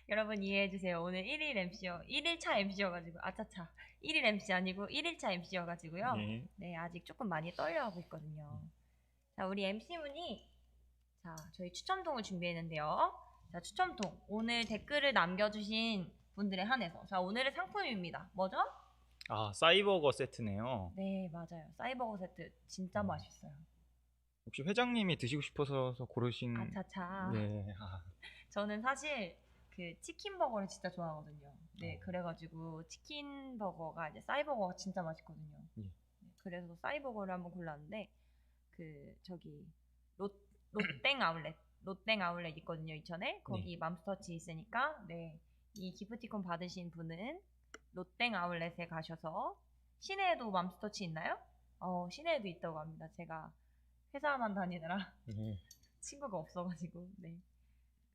여러분 이해해주세요. 오늘 1일차 MC여가지고, 1일 MC 아니고 1일차 MC여가지고요. 네. 네, 아직 조금 많이 떨려하고 있거든요. 자, 우리 MC분이, 저희 추첨통을 준비했는데요. 자, 추첨통. 오늘 댓글을 남겨주신 분들에 한해서. 자, 오늘의 상품입니다. 뭐죠? 사이버거 세트네요. 네, 맞아요. 사이버거 세트 진짜 맛있어요. 혹시 회장님이 드시고 싶어서 고르신? 네. 저는 사실 그 치킨 버거를 진짜 좋아하거든요. 네, 그래가지고 치킨 버거가 이제 사이버거가 진짜 맛있거든요. 예. 네, 그래서 사이버거를 한번 골랐는데 저기 롯땡 아울렛 있거든요, 이천에. 거기 맘스터치 있으니까 네, 이 기프티콘 받으신 분은 롯땡 아울렛에 가셔서 시내에도 맘스터치 있나요? 시내에도 있다고 합니다. 제가 회사만 다니느라 친구가 없어가지고 네.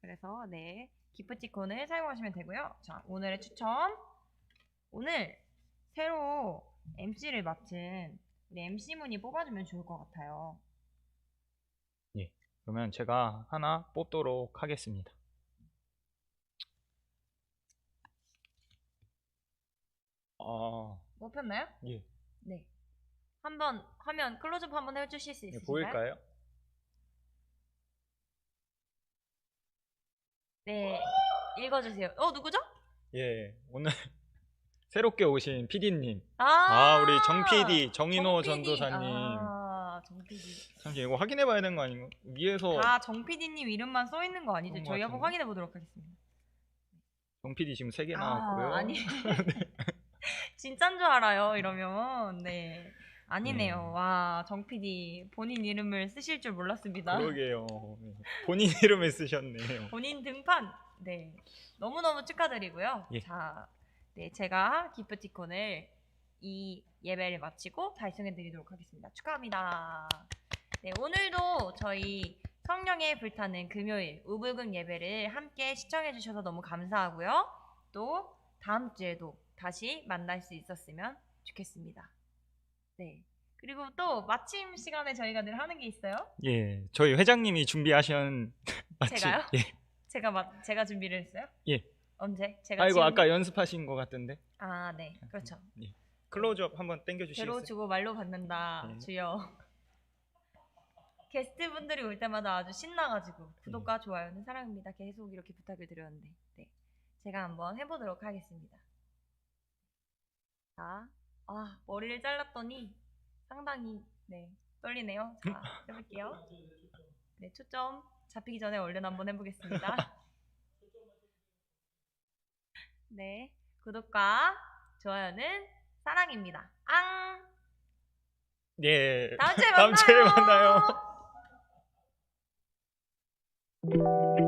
그래서 네, 기프티콘을 사용하시면 되고요. 자, 오늘의 추첨. 오늘 새로 MC를 맡은 우리 MC분이 뽑아주면 좋을 것 같아요. 예. 그러면 제가 하나 뽑도록 하겠습니다. 뽑혔나요? 예. 네. 한번 화면 클로즈업 한번 해주실 수 예, 있으신가요? 보일까요? 네. 읽어주세요. 누구죠? 예. 오늘 새롭게 오신 PD님. 아, 우리 정 PD, 정인호 정 PD. 전도사님. 정 PD. 잠시 이거 확인해 봐야 되는 거 아닌가? 위에서 정 PD님 이름만 써 있는 거 아니죠? 그런 것 저희 한번 같은데? 확인해 보도록 하겠습니다. 정 PD 지금 3개 나왔고요. 아니. 진짠 줄 알아요, 이러면. 네. 아니네요. 와, 정 PD 본인 이름을 쓰실 줄 몰랐습니다. 그러게요. 예. 본인 이름을 쓰셨네요. 본인 등판. 네. 너무너무 축하드리고요. 예. 자, 네, 제가 기프티콘을 이 예배를 마치고 발송해 드리도록 하겠습니다. 축하합니다. 네, 오늘도 저희 성령의 불타는 금요일 우불금 예배를 함께 시청해 주셔서 너무 감사하고요. 또 다음 주에도 다시 만날 수 있었으면 좋겠습니다. 네. 그리고 또 마침 시간에 저희가 늘 하는 게 있어요. 예. 저희 회장님이 준비하신 마침. 제가요? 예. 제가 준비를 했어요? 예. 언제? 제가 아이고 지금... 아까 연습하신 것 같은데. 네. 그렇죠. 예. 클로즈업 한번 당겨 주시겠어요? 배로 주고 말로 받는다. 네. 주여. 게스트분들이 올 때마다 아주 신나가지고 구독과 좋아요는 사랑입니다. 계속 이렇게 부탁을 드렸는데 네, 제가 한번 해보도록 하겠습니다. 자, 머리를 잘랐더니 상당히 떨리네요. 자, 해볼게요. 네, 초점 잡히기 전에 얼른 한번 해보겠습니다. 네, 구독과 좋아요는 사랑입니다. 예. 다음 주에 다음 주에 만나요. 만나요.